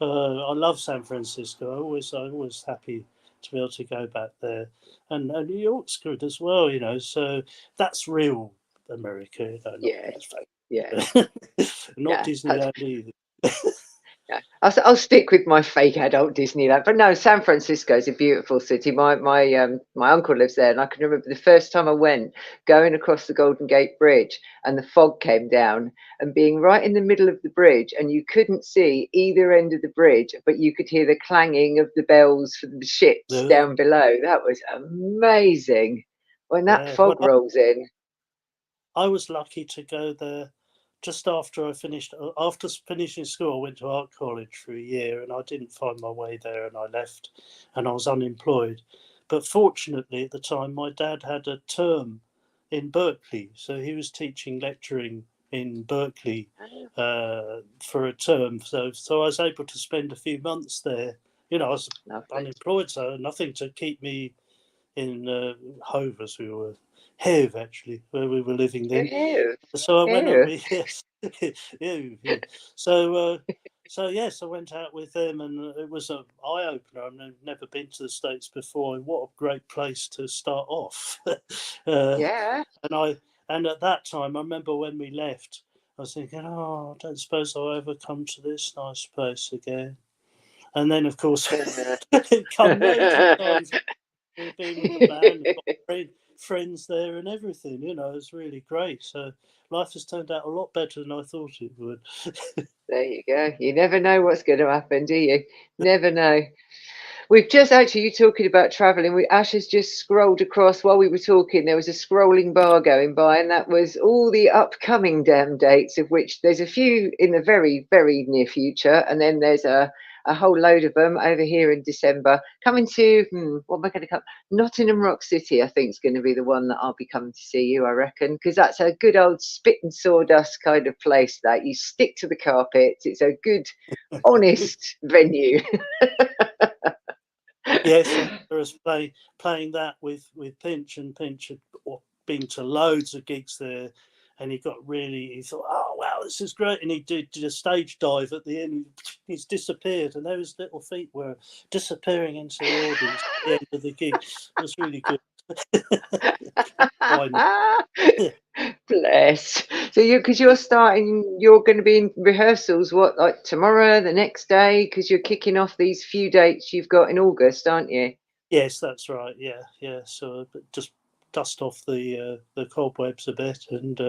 I love San Francisco. I'm always happy to be able to go back there, and New York's good as well. So that's real America. Not Disneyland either. I'll stick with my fake adult Disneyland, but no, San Francisco is a beautiful city. My uncle lives there, and I can remember the first time I went, going across the Golden Gate Bridge, and the fog came down, and being right in the middle of the bridge, and you couldn't see either end of the bridge, but you could hear the clanging of the bells for the ships down below. That was amazing when that fog rolls in. I was lucky to go there just after after finishing school. I went to art college for a year, and I didn't find my way there, and I left, and I was unemployed. But fortunately, at the time, my dad had a term in Berkeley, so he was lecturing in Berkeley for a term. So I was able to spend a few months there. I was unemployed, so nothing to keep me in Hove, as we were. Hove, actually, where we were living then. So I went up. Yes. So So yes, I went out with them, and it was an eye opener. I've never been to the States before, and what a great place to start off. Yeah. And at that time, I remember when we left, I was thinking, oh, I don't suppose I'll ever come to this nice place again. And then, of course, come loads of times. We've been with the band, got friends there, and everything. You know, it's really great. So life has turned out a lot better than I thought it would. There you go. You never know what's going to happen, do you? Never know. We've just actually, you talking about traveling, Ash has just scrolled across while we were talking. There was a scrolling bar going by, and that was all the upcoming damn dates, of which there's a few in the very, very near future. And then there's a whole load of them over here in December. Coming to, what am I going to come? Nottingham Rock City, I think, is going to be the one that I'll be coming to see you, I reckon, because that's a good old spit and sawdust kind of place that you stick to the carpets. It's a good, honest venue. Yes, I was playing that with Pinch, and Pinch had been to loads of gigs there, and he thought, oh wow, this is great, and he did a stage dive at the end. He's disappeared, and there his little feet were disappearing into the audience at the end of the gig. It was really good. Bless. So you're starting, you're going to be in rehearsals, what, like tomorrow, the next day, because you're kicking off these few dates you've got in August, aren't you? Yes, that's right. Yeah. So just dust off the cobwebs a bit and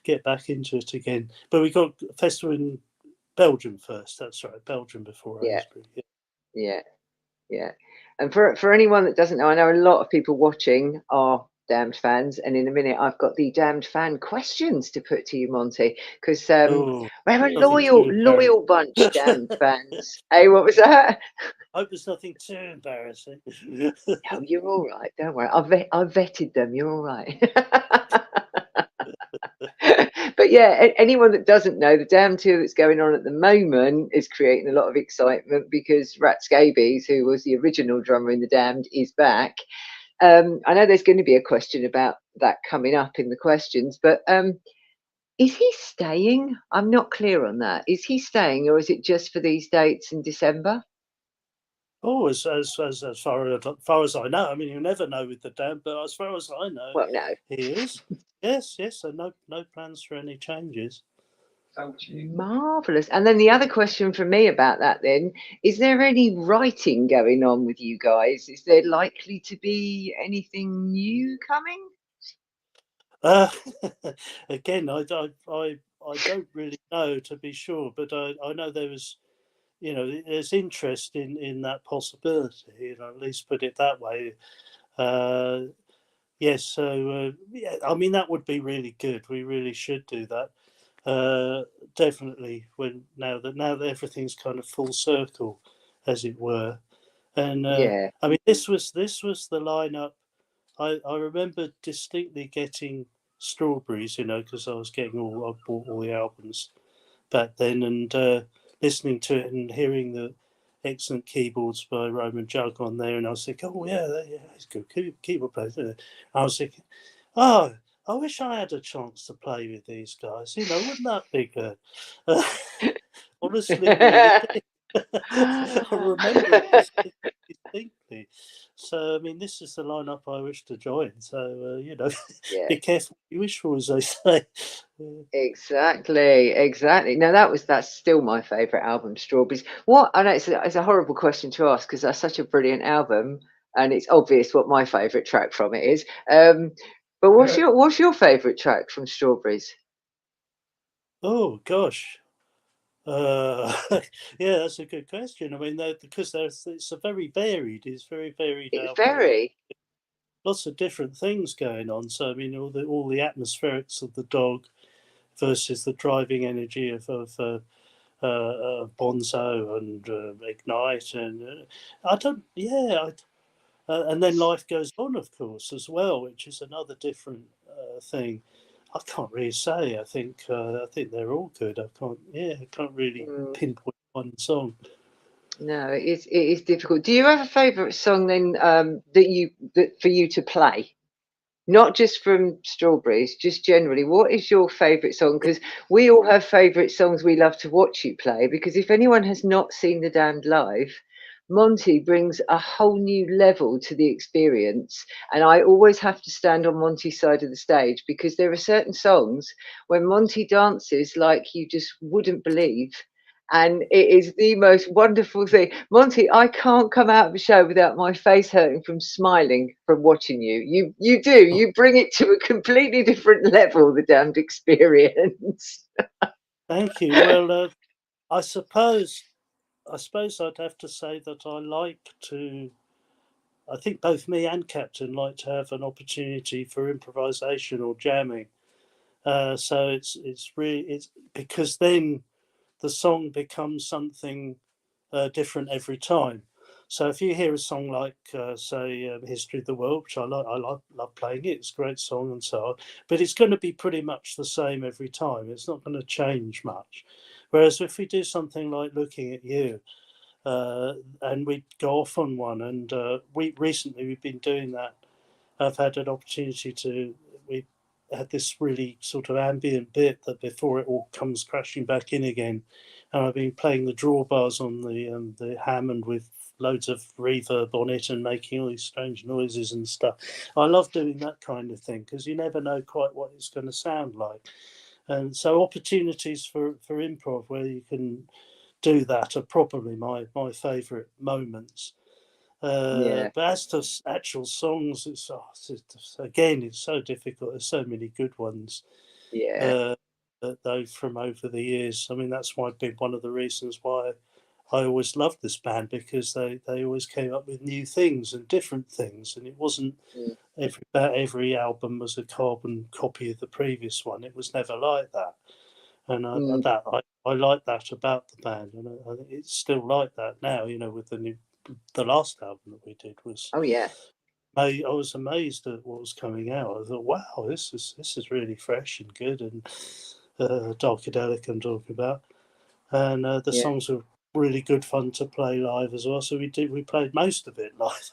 get back into it again. But we got a festival in Belgium first. That's right, Belgium before Aylesbury. Yeah. And for anyone that doesn't know, I know a lot of people watching are Damned fans, and in a minute I've got the Damned fan questions to put to you, Monty, because we're a loyal bunch, Damned fans. Hey, what was that? I hope there's nothing too embarrassing. No, you're all right. Don't worry. I vetted them. You're all right. But yeah, anyone that doesn't know, the Damned tour that's going on at the moment is creating a lot of excitement because Rat Scabies, who was the original drummer in the Damned, is back. I know there's going to be a question about that coming up in the questions, but is he staying? I'm not clear on that. Is he staying, or is it just for these dates in December? Oh, as far as I know, I mean, you never know with the Damned, but as far as I know, Well, no. he is. Yes. So no plans for any changes. Marvelous. And then the other question for me about that then, is there any writing going on with you guys? Is there likely to be anything new coming? Again, I don't really know, to be sure, but I know there was, there's interest in that possibility, at least put it that way. Yes, so I mean, that would be really good. We really should do that. Definitely, now that everything's kind of full circle, as it were. And Yeah. I mean, this was the lineup. I remember distinctly getting Strawberries, because I bought all the albums back then, and listening to it and hearing the excellent keyboards by Roman Jug on there, and I was thinking, oh yeah, he's good keyboard player. I was thinking, oh, I wish I had a chance to play with these guys. Wouldn't that be good? Honestly, really. I remember it distinctly. So, I mean, this is the lineup I wish to join. So, Yeah. be careful what you wish for, as they say. Exactly. Now that's still my favourite album, Strawberries. What? I know it's a horrible question to ask because that's such a brilliant album, and it's obvious what my favourite track from it is. But what's your favourite track from Strawberries? Oh gosh. Yeah, that's a good question. I mean, because it's a very varied. It's very varied It's album. very. Lots of different things going on. So I mean, all the atmospherics of the dog versus the driving energy of Bonzo and Ignite, and and then Life Goes On, of course, as well, which is another different thing. I can't really say. I think they're all good. I can't really pinpoint one song. No, it is difficult. Do you have a favourite song then that for you to play? Not just from Strawberries, just generally, what is your favourite song? Because we all have favourite songs we love to watch you play. Because if anyone has not seen The Damned live, Monty brings a whole new level to the experience. And I always have to stand on Monty's side of the stage, because there are certain songs when Monty dances like you just wouldn't believe. And it is the most wonderful thing. Monty, I can't come out of a show without my face hurting from smiling from watching you. You do. You bring it to a completely different level, The Damned experience. Thank you. Well, I suppose I'd have to say that I think both me and Captain like to have an opportunity for improvisation or jamming. So it's because then the song becomes something different every time. So if you hear a song like, say, "History of the World," which I love playing it, it's a great song and so on, but it's going to be pretty much the same every time. It's not going to change much. Whereas if we do something like "Looking at You," and we go off on one, and we've been doing that. I've had an opportunity we had this really sort of ambient bit that before it all comes crashing back in again, and I've been playing the drawbars on the Hammond with loads of reverb on it and making all these strange noises and stuff. I love doing that kind of thing because you never know quite what it's going to sound like, and so opportunities for improv where you can do that are probably my favourite moments. Yeah. But as to actual songs, again, it's so difficult. There's so many good ones. Yeah. Though from over the years, I mean, that's why been one of the reasons why I always loved this band, because they always came up with new things and different things, and it wasn't every album was a carbon copy of the previous one. It was never like that, and I like that about the band, and I think it's still like that now. You know, with the last album that we did was. Oh yeah. I was amazed at what was coming out. I thought, wow, this is really fresh and good and darkadelic I'm talking about, and the Yeah. songs were really good fun to play live as well. So we played most of it live.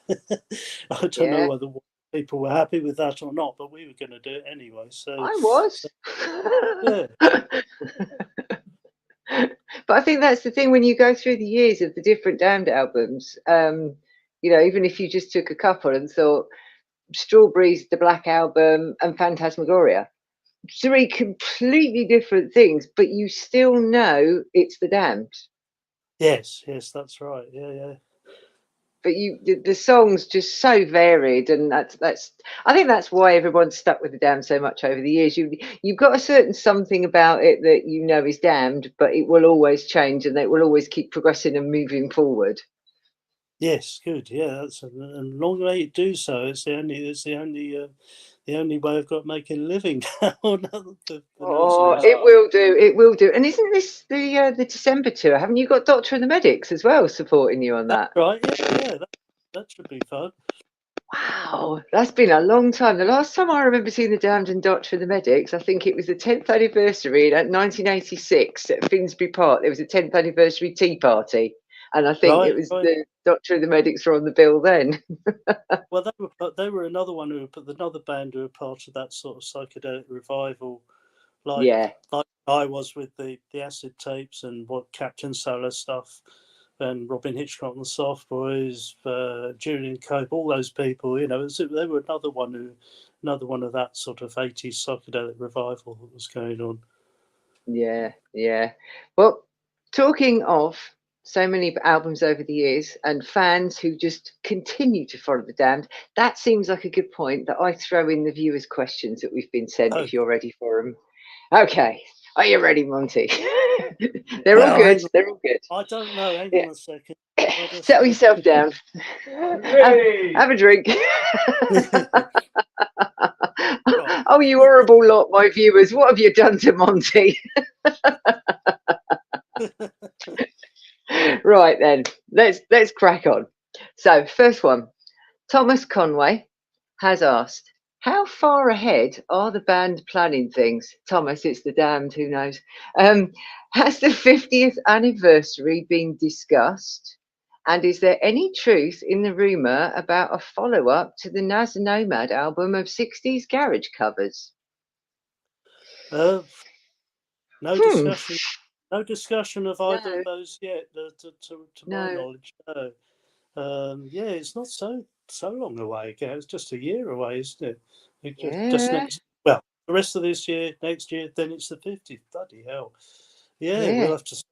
I don't know Yeah. whether people were happy with that or not, but we were going to do it anyway. So I was. yeah. But I think that's the thing when you go through the years of the different Damned albums. You know, even if you just took a couple and thought Strawberries, the Black Album, and Phantasmagoria, three completely different things, but you still know it's the Damned. Yes, that's right. Yeah. But the songs just so varied, and that's I think that's why everyone's stuck with the Damned so much over the years. You've got a certain something about it that you know is Damned, but it will always change, and it will always keep progressing and moving forward. Yes, good. Yeah, that's and long may it do so. It's the only way I've got making a living now. Oh, it will do. It will do. And isn't this the December tour? Haven't you got Doctor and the Medics as well supporting you on that? That's right. Yeah. That should be fun. Wow, that's been a long time. The last time I remember seeing the Damned and Doctor and the Medics, I think it was the 10th anniversary in 1986 at Finsbury Park. There was a 10th anniversary tea party, and I think it was the Doctor and the Medics were on the bill then. Well, they were another one another band who were part of that sort of psychedelic revival, like I was with the acid tapes and what Captain Solar stuff, and Robin Hitchcock and the Soft Boys, Julian Cope, all those people. You know, they were another one of that sort of 80s psychedelic revival that was going on. Yeah. Well, talking of so many albums over the years and fans who just continue to follow the Damned, that seems like a good point that I throw in the viewers' questions that we've been sent, if you're ready for them. Okay. Are you ready, Monty? They're all good. They're all good. I don't know. Hang on a second. Settle yourself down. Have a drink. Oh, you horrible lot, my viewers. What have you done to Monty? Right then, let's crack on. So, first one, Thomas Conway has asked, how far ahead are the band planning things? Thomas, it's the Damned, who knows? Has the 50th anniversary been discussed? And is there any truth in the rumour about a follow-up to the Naz Nomad album of 60s garage covers? No Hmm. discussion. No discussion of either No, of those yet, to my no. knowledge. No. Yeah, it's not so long away again. It's just a year away, isn't it? Just Yeah, next. Well, the rest of this year, next year, then it's the 50th. Bloody hell! Yeah, we'll yeah. have to.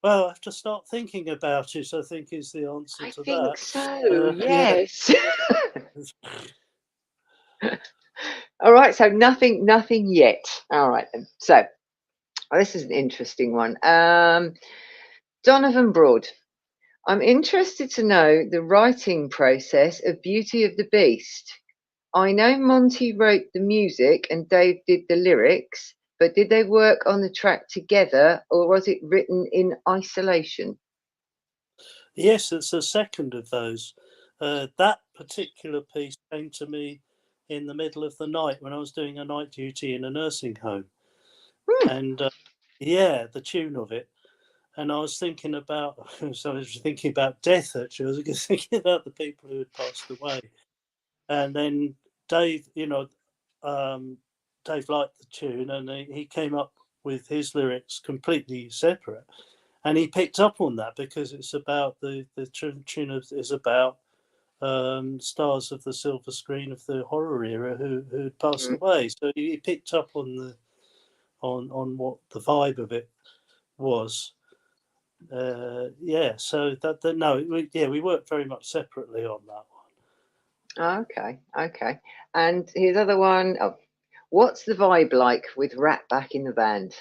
Well, I have to start thinking about it, I think is the answer I to think that. so. Yeah. Yes. All right. So nothing yet. All right then. So this is an interesting one. Donovan Broad. I'm interested to know the writing process of Beauty of the Beast. I know Monty wrote the music and Dave did the lyrics, but did they work on the track together or was it written in isolation? Yes, it's the second of those. That particular piece came to me in the middle of the night when I was doing a night duty in a nursing home. Hmm. And yeah, the tune of it. And I was thinking about, so I was thinking about death actually. I was thinking about the people who had passed away. And then Dave, Dave liked the tune and he came up with his lyrics completely separate. And he picked up on that because it's about the tune is about stars of the silver screen of the horror era who had passed Mm. away. So he picked up on on what the vibe of it was. Yeah, so that no, we worked very much separately on that one. Okay, okay. And his other one, oh, what's the vibe like with Rat back in the band?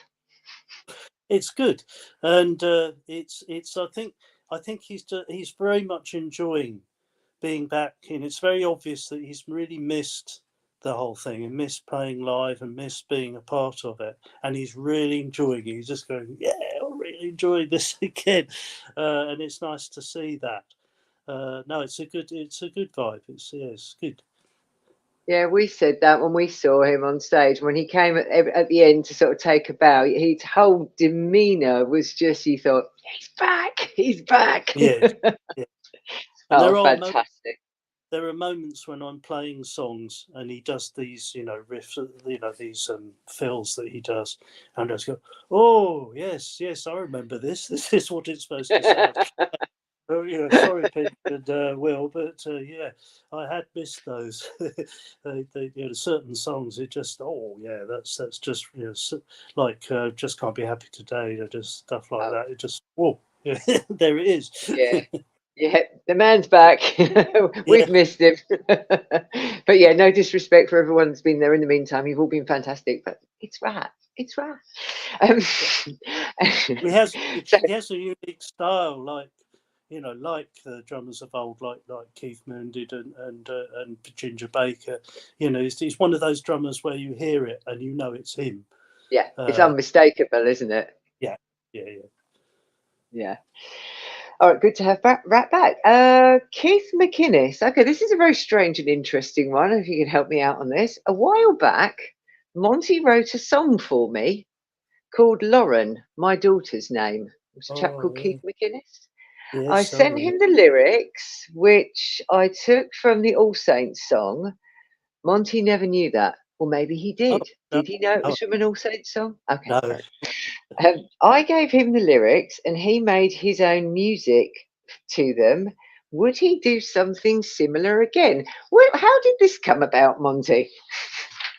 It's good, and it's I think he's very much enjoying being back, and it's very obvious that he's really missed the whole thing and missed playing live and missed being a part of it, and he's really enjoying it. He's just going, yeah, I'm really enjoying this again, and it's nice to see that. No, it's a good vibe. It's good. Yeah, we said that when we saw him on stage. When he came at the end to sort of take a bow, his whole demeanour was just, you thought, he's back, he's back. Yeah, yeah. And Oh, fantastic. there are moments when I'm playing songs and he does these, riffs, these fills that he does, and I just go, "Oh, yes, I remember this. This is what it's supposed to sound." Oh, sorry, Pete and Will, but yeah, I had missed those. Certain songs. It just, oh yeah, that's just like just can't be happy today. Just stuff like Oh, that. It just, whoa, yeah, there it is. yeah. Yeah, the man's back. Yeah, We've missed him. But yeah, no disrespect for everyone that's been there in the meantime. You've all been fantastic, but it's Rat. It's Rat. Um, so, he has a unique style, like like the drummers of old, like Keith Moon did and Ginger Baker. He's one of those drummers where you hear it and you know it's him. yeah, it's Uh, unmistakable, isn't it? yeah. Yeah. All right, good to have Rat back. Keith McInnes. Okay, this is a very strange and interesting one. If you can help me out on this. A while back, Monty wrote a song for me called Lauren, my daughter's name. It was a chap Oh, called Keith McInnes. I yes. sent him the lyrics, which I took from the All Saints song. Monty never knew that. Or maybe he Oh, did. no, Did he know it no, was from an All Saints song? Okay, no. fair. I gave him the lyrics and he made his own music to them. Would he do something similar again? How did this come about, Monty?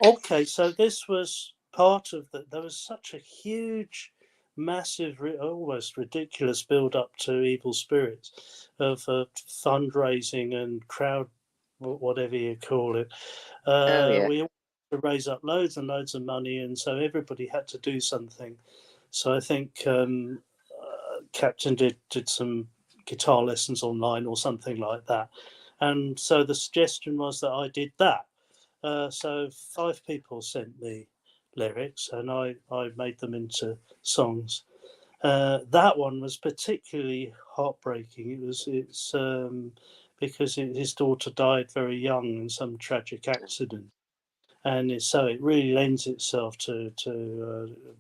Okay, so this was part of the. There was such a huge, massive, almost ridiculous build up to Evil Spirits of fundraising and crowd, whatever you call it. Oh, yeah. We all had to raise up loads and loads of money, and so everybody had to do something. So I think Captain did some guitar lessons online or something like that, and so the suggestion was that I did that. So 5 people sent me lyrics, and I made them into songs. That one was particularly heartbreaking. It's because his daughter died very young in some tragic accident, and so it really lends itself to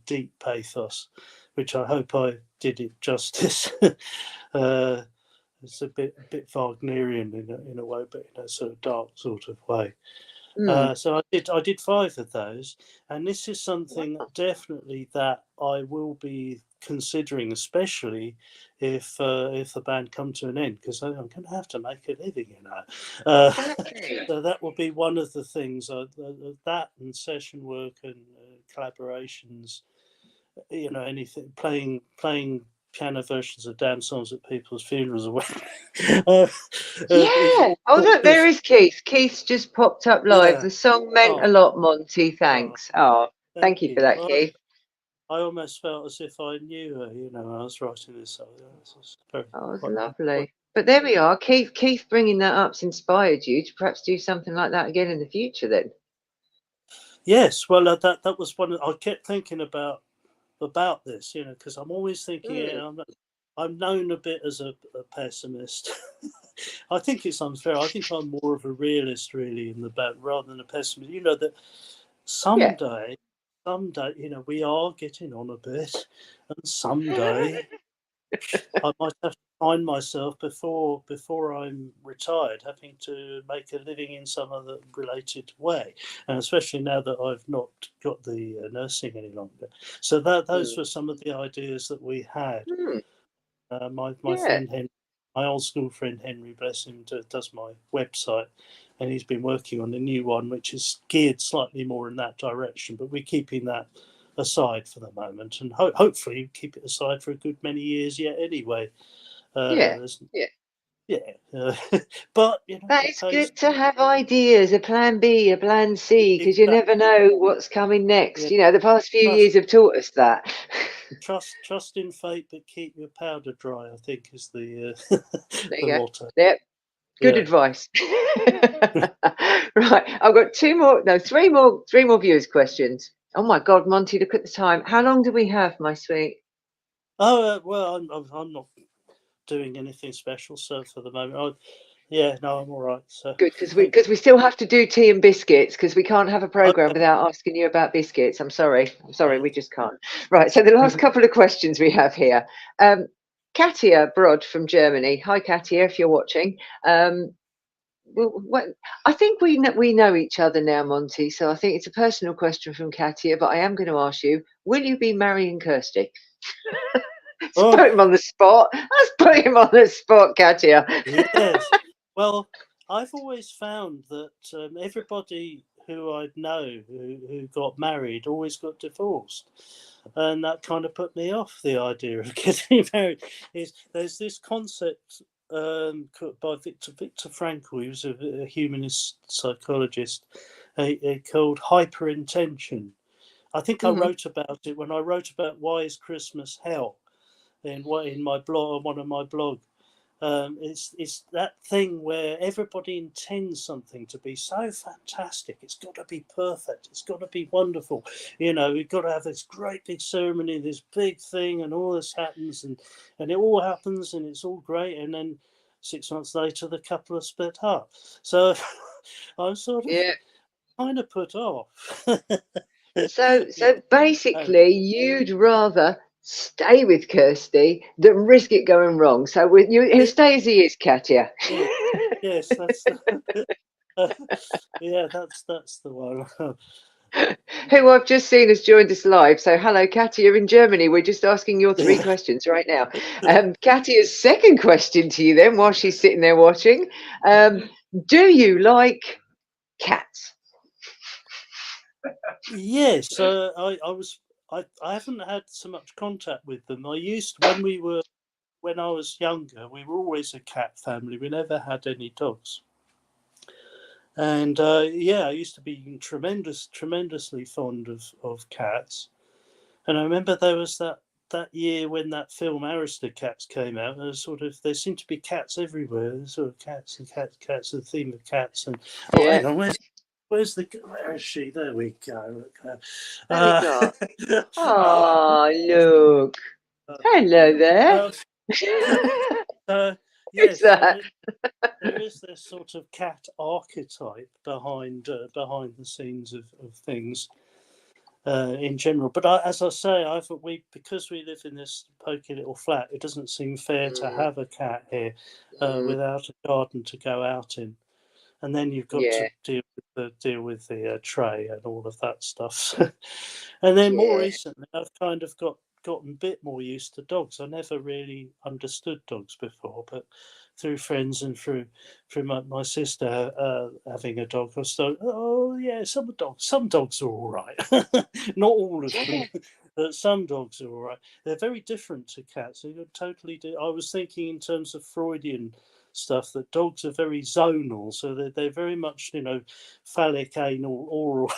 deep pathos, which I hope I did it justice. uh, It's a bit Wagnerian in a way, but in a sort of dark sort of way. Mm. So I did 5 of those, and this is something definitely that I will be considering, especially if the band come to an end, because I'm going to have to make a living, you know. Exactly. So that will be one of the things, that and session work and collaborations. You know, anything playing piano versions of damn songs at people's funerals or whatever. Is Yeah. all Oh, sorts look, there is Keith. Keith's just popped up live. yeah. The song meant Oh, a lot, Monty. oh, Thanks. Oh, thank thank you for you. that, Keith. I almost felt as if I knew her, you know, when I was writing this song. It's very, Oh, it's quite, lovely. But there we are. Keith bringing that up's inspired you to perhaps do something like that again in the future then. yes. Well, that was one. I kept thinking about this, you know, because I'm always thinking. Mm. Yeah, I'm known a bit as a pessimist. I think it's unfair. I think I'm more of a realist, really, in the band rather than a pessimist. You know that Yeah. someday, you know, we are getting on a bit, and someday I might have to find myself before I'm retired, having to make a living in some other related way, and especially now that I've not got the nursing any longer. So those Mm. were some of the ideas that we had. Mm. My Yeah. friend Henry, my old school friend Henry, bless him, does my website, and he's been working on a new one which is geared slightly more in that direction. But we're keeping that aside for the moment, and hopefully keep it aside for a good many years yet. Anyway, Yeah. there's Yeah. yeah, but you know, That it is pays. good to have ideas, a plan B, a plan C, because you never Exactly. know what's coming next. Yeah. You know, the past few Trust, years have taught us that. trust in fate, but keep your powder dry, I think, is the There you the go. motto. Yep. Good Yeah. advice. Right. I've got three more viewers' questions. Oh my God, Monty, look at the time. How long do we have, my sweet? Oh well, I'm not doing anything special, so for the moment, yeah, no, I'm all right. So Good, because we thanks. because we still have to do tea and biscuits because we can't have a program Okay. without asking you about biscuits. I'm sorry, Yeah. we just can't. Right. So the last couple of questions we have here. Katia Brod from Germany. Hi, Katia, if you're watching. What, I think we know each other now, Monty. So I think it's a personal question from Katia, but I am going to ask you: will you be marrying Kirsty? Let's Oh, put him on the spot. Let's put him on the spot, Katia. yes. Well, I've always found that everybody who I know who got married always got divorced, and that kind of put me off the idea of getting married. There's this concept by Viktor Frankl. He was a humanist psychologist, called hyperintention. I think I Hmm. wrote about it when I wrote about Why is Christmas Hell in my blog, one of my blogs. It's that thing where everybody intends something to be so fantastic. It's got to be perfect. It's got to be wonderful. You know, we've got to have this great big ceremony, this big thing, and all this happens, and it all happens, and it's all great. And then 6 months later, the couple are split up. So I'm sort of Yeah. kind of put off. So Yeah. basically, you'd rather stay with Kirsty than risk it going wrong. So with you, he'll Yeah, stay as he is, Katia. yeah, yes, that's yeah, that's the one. Who I've just seen has joined us live. So hello, Katia in Germany. We're just asking your three Yeah. questions right now. Katia's second question to you then, while she's sitting there watching, do you like cats? Yes, I haven't had so much contact with them. I used when I was younger. We were always a cat family. We never had any dogs, and yeah, I used to be tremendously fond of cats. And I remember there was that year when that film Aristocats came out. There seemed to be cats everywhere. There's sort of cats and cats. The theme of cats. And oh, Yeah. hang on, where is she? There we go. Look, There we go. uh, Oh, look. uh, Hello there. uh, Who's yes, that? there is this sort of cat archetype behind the scenes of things. in general. But as I say, because we live in this pokey little flat, it doesn't seem fair to have a cat here without a garden to go out in. And then you've got to deal with the tray and all of that stuff. And then more recently, I've kind of gotten a bit more used to dogs. I never really understood dogs before, but through friends and through my sister having a dog, I started, oh yeah, some dogs are all right. Not all of them, but some dogs are all right. They're very different to cats. They're totally I was thinking in terms of Freudian stuff that dogs are very zonal, so they're very much, phallic, anal, oral,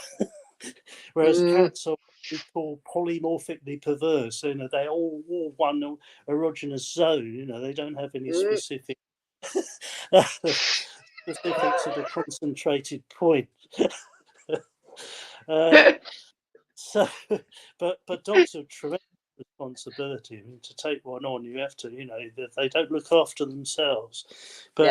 whereas cats are what we call polymorphically perverse. They all one erogenous zone. They don't have any specific specific sort of concentrated point. So, but dogs are tremendous responsibility. I mean, to take one on, you have to, they don't look after themselves. But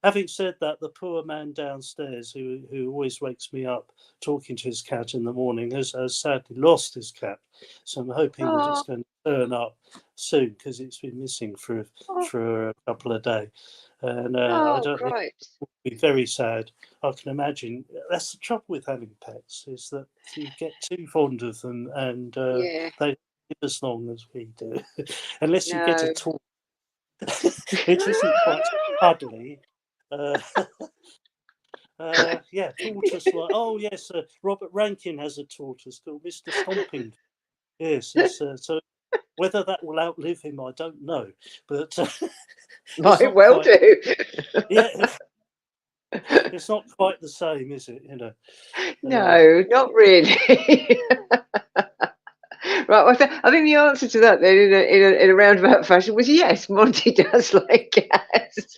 having said that, the poor man downstairs who always wakes me up talking to his cat in the morning has sadly lost his cat. So I'm hoping that it's going to turn up soon, because it's been missing for a couple of days. And I don't think it would be very sad. I can imagine that's the trouble with having pets, is that you get too fond of them, and they live as long as we do, unless you get a tortoise, which isn't quite cuddly. Tortoise. Oh yes, Robert Rankin has a tortoise called Mr. Stomping. Yes, so whether that will outlive him, I don't know, but might well do. Yeah, it's not quite the same, is it? No, not really. Right, I think the answer to that then, in a roundabout fashion, was yes. Monty does like cats.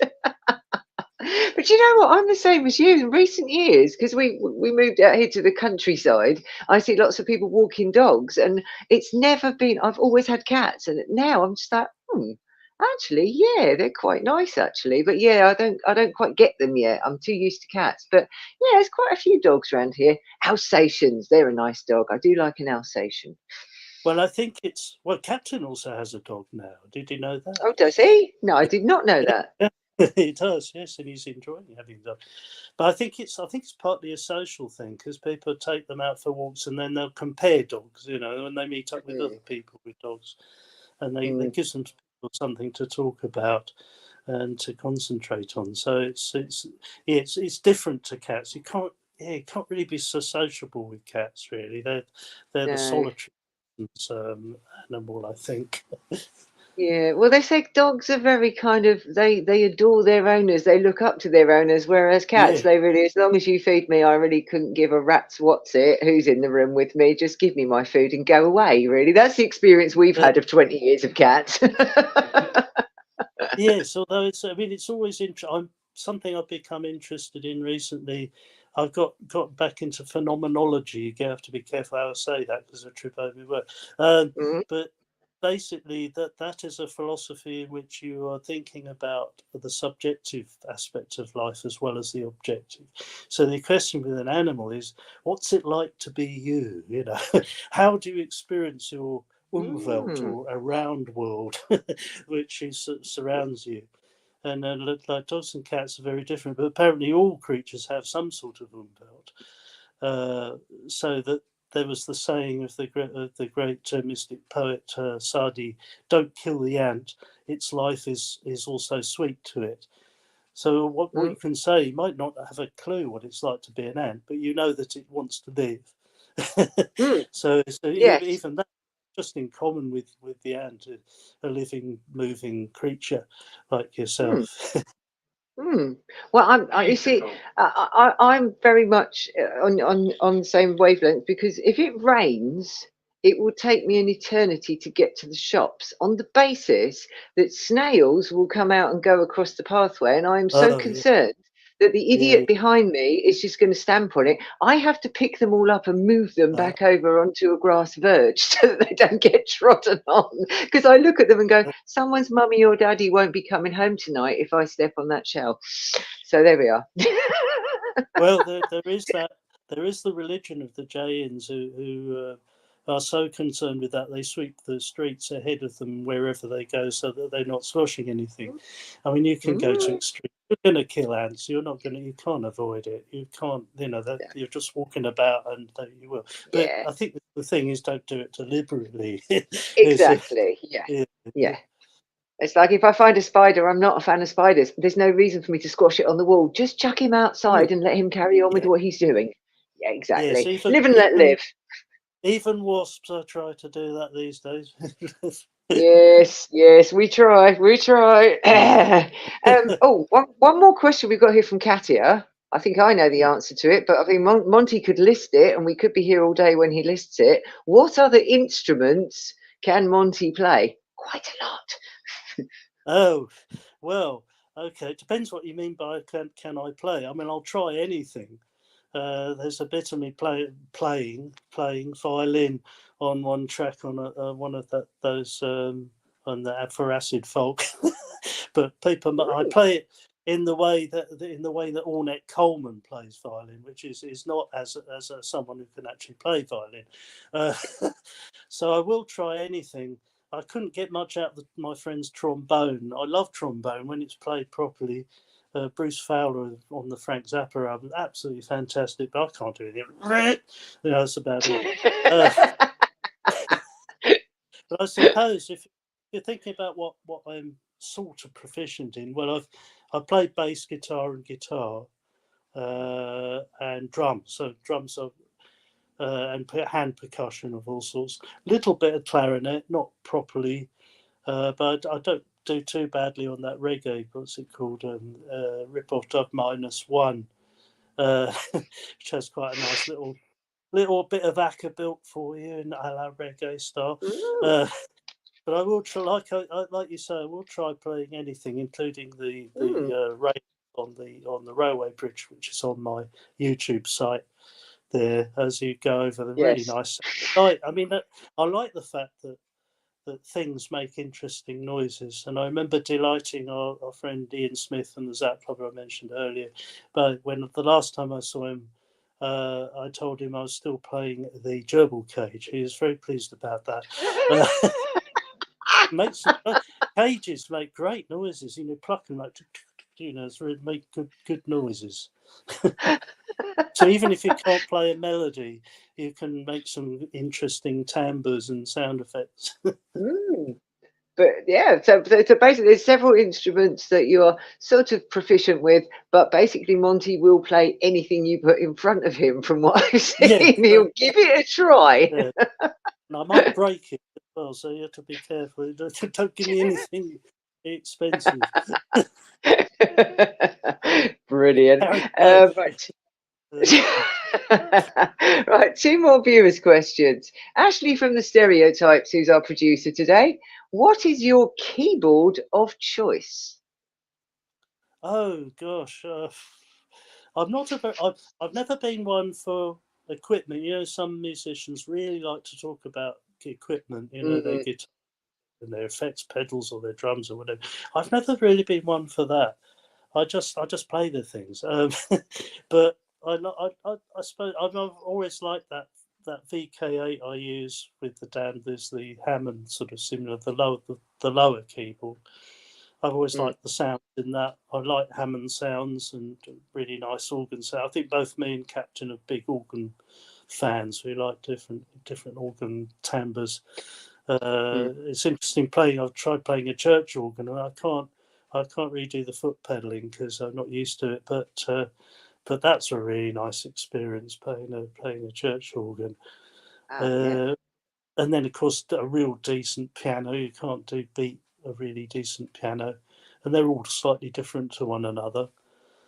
But you know what? I'm the same as you. In recent years, because we moved out here to the countryside, I see lots of people walking dogs, and it's never been. I've always had cats, and now I'm just like, actually, yeah, they're quite nice, actually. But yeah, I don't quite get them yet. I'm too used to cats. But yeah, there's quite a few dogs around here. Alsatians, they're a nice dog. I do like an Alsatian. Well, I think Captain also has a dog now. Did you know that? Oh, does he? No, I did not know that. He does, yes, and he's enjoying having a dog. But I think it's partly a social thing, because people take them out for walks and then they'll compare dogs, when they meet up with other people with dogs, and they gives them something to talk about and to concentrate on. So it's different to cats. You can't really be so sociable with cats, really. They're the solitary animal, I think. Yeah, well, they say dogs are very kind of, they adore their owners, they look up to their owners, whereas cats, they really, as long as you feed me, I really couldn't give a rat's what's it, who's in the room with me, just give me my food and go away, really. That's the experience we've had of 20 years of cats. Yes, although it's always something I've become interested in recently. I've got back into phenomenology. You have to be careful how I say that, because I trip over my word. But basically, that is a philosophy in which you are thinking about the subjective aspect of life as well as the objective. So the question with an animal is, what's it like to be you? How do you experience your Umwelt, or around world, which surrounds you? And like dogs and cats are very different, but apparently all creatures have some sort of Umwelt. So that there was the saying of the great mystic poet Sadi, "Don't kill the ant; its life is also sweet to it." So what you can say, you might not have a clue what it's like to be an ant, but you know that it wants to live. So even that, just in common with the ant, a living, moving creature like yourself. Well, you see, I'm very much on the same wavelength, because if it rains, it will take me an eternity to get to the shops, on the basis that snails will come out and go across the pathway, and I'm so concerned that the idiot behind me is just going to stamp on it. I have to pick them all up and move them back over onto a grass verge so that they don't get trodden on. Because I look at them and go, someone's mummy or daddy won't be coming home tonight if I step on that shell. So there we are. Well, there is that. there is the religion of the Jains who are so concerned with that they sweep the streets ahead of them wherever they go so that they're not squashing anything. I mean, you can go to extreme. You're going to kill ants. You're not going to. You can't avoid it. You can't. You know that you're just walking about and you will. But Yeah, I think the thing is, don't do it deliberately. exactly. Yeah. It's like if I find a spider, I'm not a fan of spiders. There's no reason for me to squash it on the wall. Just chuck him outside and let him carry on with what he's doing. Yeah, Yes, exactly. Live and let live. Even wasps are trying to do that these days. Yes, we try. One more question we've got here from Katia. I think I know the answer to it, but I think Monty could list it, and we could be here all day when he lists it. What other instruments can Monty play? Quite a lot. Oh, well, okay. It depends what you mean by can I play. I mean, I'll try anything. There's a bit of me playing violin on one track on one of those on the for acid folk. But I play it in the way that Ornette Coleman plays violin, which is not as someone who can actually play violin. So I will try anything. I couldn't get much out of my friend's trombone. I love trombone when it's played properly. Bruce Fowler on the Frank Zappa album, absolutely fantastic, but I can't do anything. That's about it. But I suppose if you're thinking about what I'm sort of proficient in, well, I've played bass guitar and guitar and drums. So drums are and hand percussion of all sorts. Little bit of clarinet, not properly, but I don't do too badly on that reggae. What's it called? Rip-off Dub -1, which has quite a nice little bit of acca built for you in a la reggae style. But I will try, like you say, I will try playing anything, including the rail on the railway bridge, which is on my YouTube site. There, as you go over the really nice. I mean, I like the fact that things make interesting noises, and I remember delighting our friend Ian Smith from the Zap Club I mentioned earlier. But when the last time I saw him, I told him I was still playing the gerbil cage. He was very pleased about that. Cages make great noises, plucking like make good noises. So even if you can't play a melody, you can make some interesting timbres and sound effects. But yeah, so basically there's several instruments that you're sort of proficient with, but basically Monty will play anything you put in front of him from what I've seen. He'll give it a try. Yeah. And I might break it as well, so you have to be careful. Don't give me anything expensive. Brilliant. Right, two more viewers' questions. Ashley from the Stereotypes, who's our producer today. What is your keyboard of choice? Oh gosh, I've never been one for equipment. Some musicians really like to talk about equipment. Their guitar and their effects pedals or their drums or whatever. I've never really been one for that. I just play the things. But I suppose I've always liked that VK8 I use with the Dan. There's the Hammond sort of similar, the lower keyboard. I've always liked the sounds in that. I like Hammond sounds and really nice organ sound. I think both me and Captain are big organ fans. We like different organ timbres. It's interesting playing. I've tried playing a church organ, and I can't really do the foot pedaling because I'm not used to it. But that's a really nice experience playing a church organ. And then of course a real decent piano. You can't beat a really decent piano, and they're all slightly different to one another.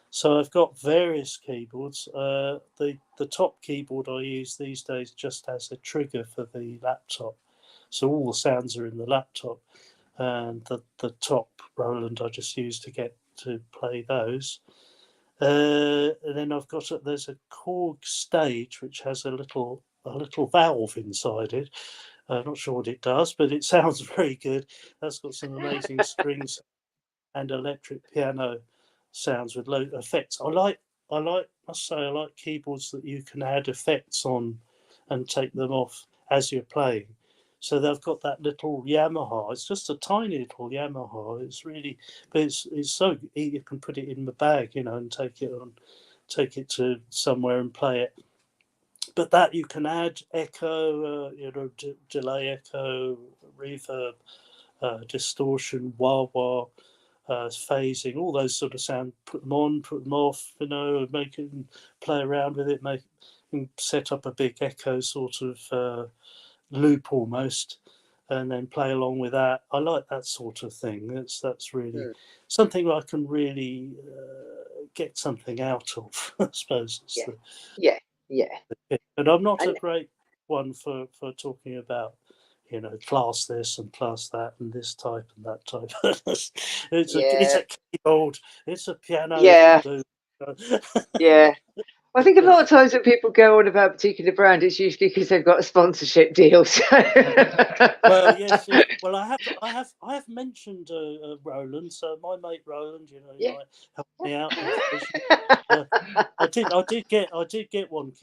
So I've got various keyboards. The top keyboard I use these days just has a trigger for the laptop, so all the sounds are in the laptop, and the top Roland I just use to get to play those. And then there's a Korg Stage which has a little valve inside it. I'm not sure what it does, but it sounds very good. That's got some amazing strings and electric piano sounds with low effects. I like must say I like keyboards that you can add effects on and take them off as you're playing. So they've got that little Yamaha. It's just a tiny little Yamaha. It's really, but it's so you can put it in the bag, you know, and take it to somewhere and play it. But that you can add echo, you know, delay echo, reverb, distortion, wah-wah, phasing, all those sort of sound. Put them on, put them off, you know, make it, play around with it, set up a big echo sort of loop almost, and then play along with that. I like that sort of thing. That's really something I can really get something out of. I suppose. Yeah. But I'm not a great one for talking about, you know, class this and class that and this type and that type. It's a keyboard. It's a piano. Yeah. Do. Yeah. I think a lot of times when people go on about a particular brand, it's usually because they've got a sponsorship deal. So. Well, yes. Well, I have mentioned Roland. So my mate Roland, you know, he might help me out. I did get one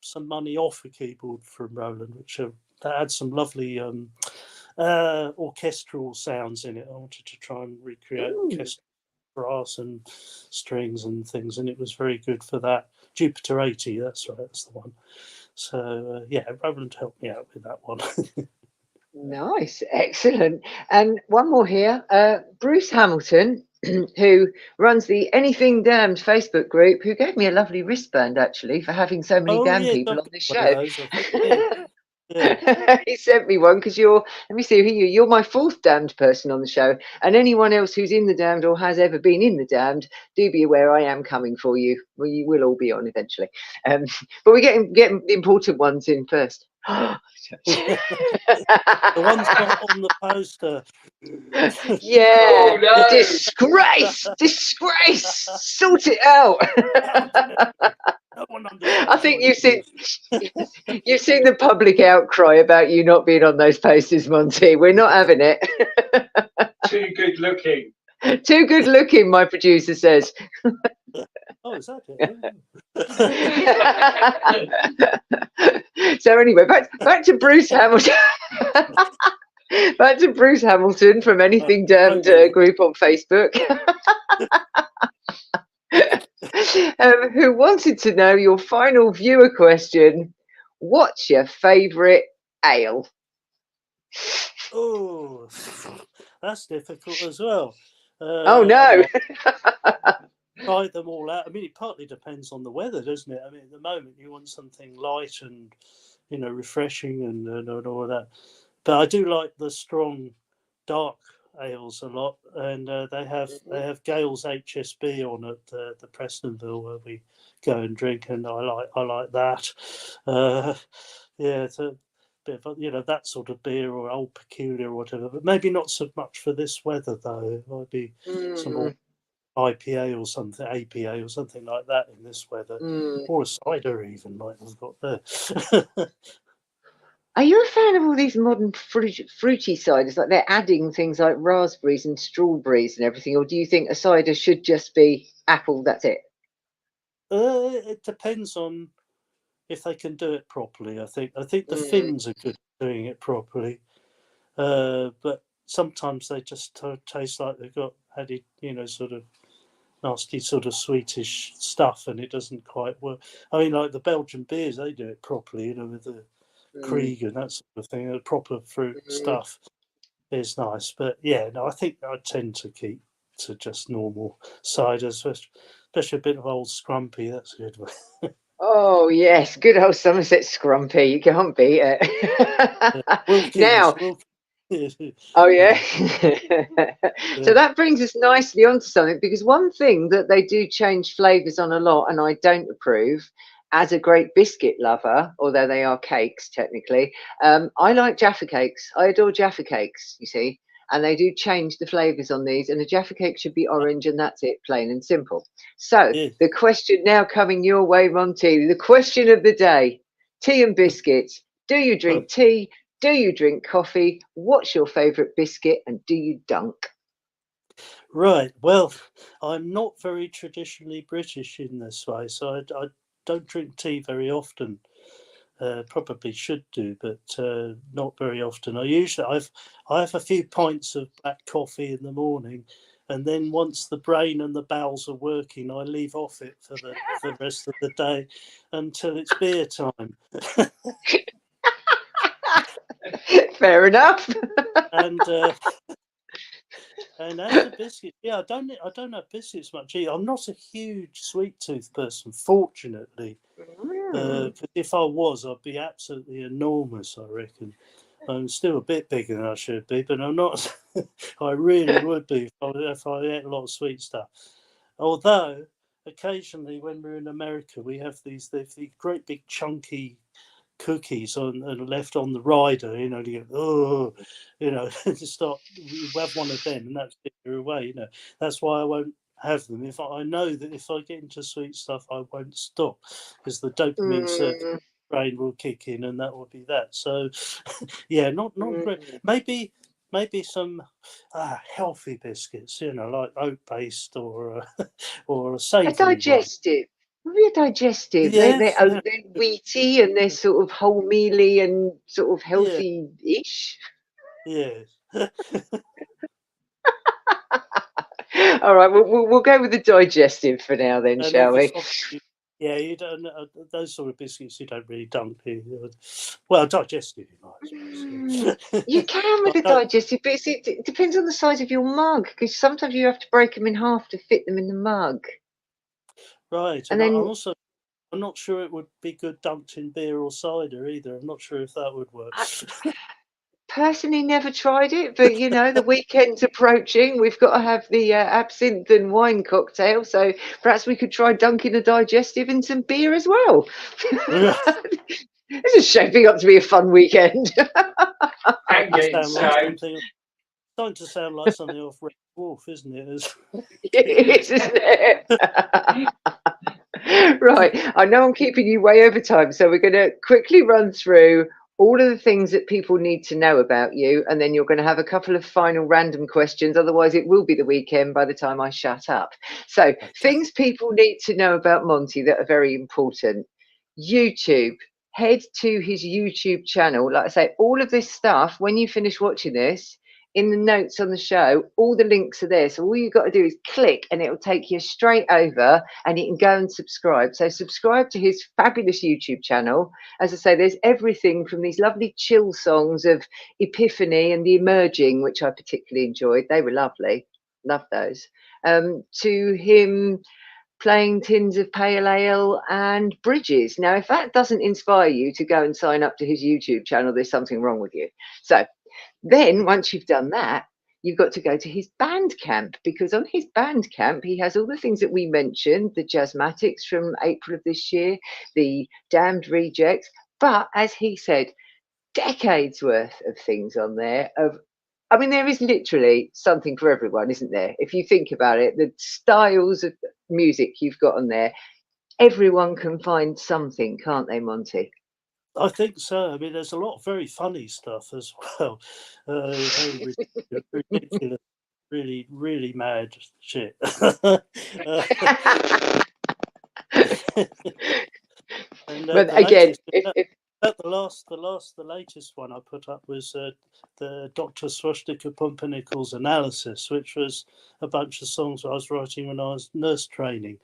some money off a keyboard from Roland, which that had some lovely orchestral sounds in it. I wanted to try and recreate orchestral brass and strings and things, and it was very good for that. Jupiter 80, that's right, that's the one. So Roland helped me out with that one. Nice, excellent. And one more here, Bruce Hamilton, who runs the Anything Damned Facebook group, who gave me a lovely wristband actually for having so many damn people on this show. He sent me one because let me see who you're my fourth damned person on the show, and anyone else who's in the damned or has ever been in the damned, do be aware I am coming for you. Well, you will all be on eventually, but we're getting the important ones in first. The one's not on the poster. Yeah. Oh, no. Disgrace, sort it out. I think you've seen the public outcry about you not being on those posters, Monty. We're not having it. Too good looking. Too good looking, my producer says. Oh, is that it? So anyway, back to Bruce Hamilton. Back to Bruce Hamilton from Anything Damned group on Facebook. Who wanted to know your final viewer question. What's your favourite ale? Oh, that's difficult as well. Oh no. Try them all out. I mean, it partly depends on the weather, doesn't it? I mean, at the moment you want something light and, you know, refreshing and all that. But I do like the strong, dark ales a lot, and they have Gale's HSB on at the Prestonville where we go and drink, and I like that. It's a bit of, you know, that sort of beer or Old Peculiar or whatever, but maybe not so much for this weather though. It might be some more IPA or something, APA or something like that in this weather, or a cider even like we've got there. Are you a fan of all these modern fruity ciders? Like they're adding things like raspberries and strawberries and everything, or do you think a cider should just be apple? That's it. It depends on if they can do it properly. I think the Finns are good at doing it properly, but sometimes they just taste like they've got added, you know, sort of nasty sort of sweetish stuff, and it doesn't quite work. I mean, like the Belgian beers, they do it properly, you know, with the Krieg and that sort of thing. The proper fruit stuff is nice, but I think I tend to keep to just normal ciders, especially a bit of old Scrumpy. That's a good one. Oh yes, good old Somerset Scrumpy. You can't beat it. Wilkins, now. Oh yeah. So that brings us nicely onto something, because one thing that they do change flavours on a lot, and I don't approve as a great biscuit lover, although they are cakes technically. I like Jaffa cakes. I adore Jaffa cakes, you see, and they do change the flavours on these, and a Jaffa cake should be orange, and that's it, plain and simple. So the question now coming your way, Monty, the question of the day: tea and biscuits. Do you drink tea? Do you drink coffee? What's your favourite biscuit, and do you dunk? Right. Well, I'm not very traditionally British in this way, so I don't drink tea very often. Probably should do, but not very often. I have a few pints of black coffee in the morning, and then once the brain and the bowels are working, I leave off it for the rest of the day until it's beer time. Fair enough. and And as to biscuits, yeah, I don't have biscuits much either. I'm not a huge sweet tooth person, fortunately. If I was, I'd be absolutely enormous, I reckon. I'm still a bit bigger than I should be, but I'm not. I really would be if I ate a lot of sweet stuff. Although, occasionally when we're in America, we have these great big chunky cookies and left on the rider, you know, you go, oh, you know, you have one of them and that's it, you're away, you know. That's why I won't have them. If I know that if I get into sweet stuff, I won't stop, because the dopamine circuit brain will kick in and that will be that. So yeah, not great. Maybe some healthy biscuits, you know, like oat based or a savoury digestive. Really digestive. Yes, They're wheaty and they're sort of wholemealy and sort of healthy-ish. Yes. All right, we'll go with the digestive for now then, And shall we? Yeah, you don't. Those sort of biscuits you don't really dunk. Well, digestive, you might. You can with the digestive, but it depends on the size of your mug, because sometimes you have to break them in half to fit them in the mug. Right, and then I'm not sure it would be good dunked in beer or cider either. I'm not sure if that would work. Personally never tried it, but you know, the weekend's approaching. We've got to have the absinthe and wine cocktail, so perhaps we could try dunking a digestive in some beer as well. This is shaping up to be a fun weekend. Starting to sound like something off Red Dwarf, isn't it? It is, isn't it? Right, I know I'm keeping you way over time, so we're going to quickly run through all of the things that people need to know about you, and then you're going to have a couple of final random questions. Otherwise, it will be the weekend by the time I shut up. So, things people need to know about Monty that are very important. YouTube. Head to his YouTube channel. Like I say, all of this stuff, when you finish watching this, in the notes on the show, all the links are there. So all you've got to do is click and it will take you straight over and you can go and subscribe. So subscribe to his fabulous YouTube channel. As I say, there's everything from these lovely chill songs of Epiphany and The Emerging, which I particularly enjoyed. They were lovely. Love those. To him playing tins of pale ale and bridges. Now, if that doesn't inspire you to go and sign up to his YouTube channel, there's something wrong with you. So then once you've done that, you've got to go to his Bandcamp, because on his Bandcamp, he has all the things that we mentioned, the Jazzmatics from April of this year, the Damned Rejects, but as he said, decades worth of things on there. I mean, there is literally something for everyone, isn't there? If you think about it, the styles of music you've got on there, everyone can find something, can't they, Monty? I think so. I mean, there's a lot of very funny stuff as well. Very ridiculous, really, really mad shit. But again, the latest one I put up was the Dr. Swastika Pumpernickel's Analysis, which was a bunch of songs I was writing when I was nurse training.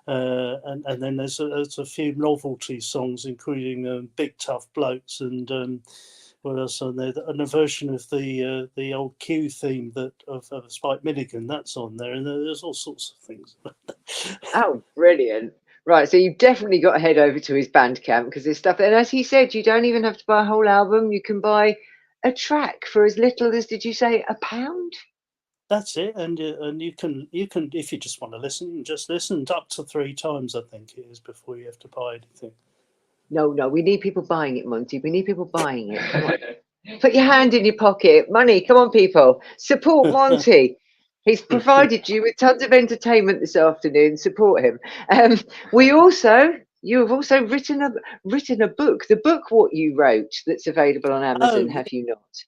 And then there's a few novelty songs, including Big Tough Blokes and what else on there? And a version of the old Q theme of Spike Milligan, that's on there, and there's all sorts of things. Oh, brilliant. Right, so you've definitely got to head over to his Bandcamp, because there's stuff. And as he said, you don't even have to buy a whole album. You can buy a track for as little as, did you say, £1? That's it, and you can if you just want to listen, you can just listen up to 3 times, I think it is, before you have to buy anything. No, we need people buying it, Monty. We need people buying it. Come on. Put your hand in your pocket. Money, come on, people. Support Monty. He's provided you with tons of entertainment this afternoon. Support him. You have also written a book. The book what you wrote that's available on Amazon, have you not?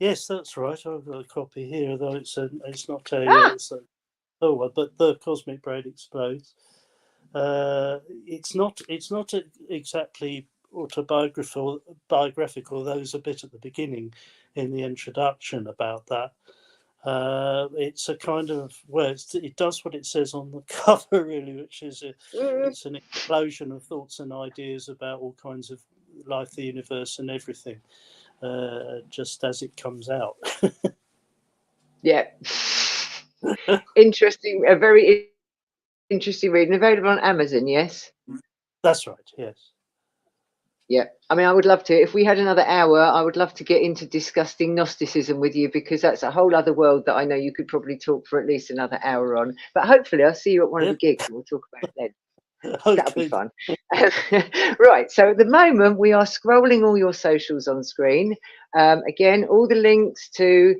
Yes, that's right. I've got a copy here, though it's not a Ah, it's a oh well, but the Cosmic Brain Explodes. It's not exactly biographical. There's a bit at the beginning in the introduction about that. It's a kind of it does what it says on the cover, really, which is it's an explosion of thoughts and ideas about all kinds of life, the universe, and everything, just as it comes out. yeah. Interesting. A very interesting reading. Available on Amazon, yes? That's right, yes. Yeah. I mean, I would love to. If we had another hour, I would love to get into discussing Gnosticism with you, because that's a whole other world that I know you could probably talk for at least another hour on. But hopefully I'll see you at one of the gigs and we'll talk about it then. That'll be Okay. fun. Right, so at the moment we are scrolling all your socials on screen. Again, all the links to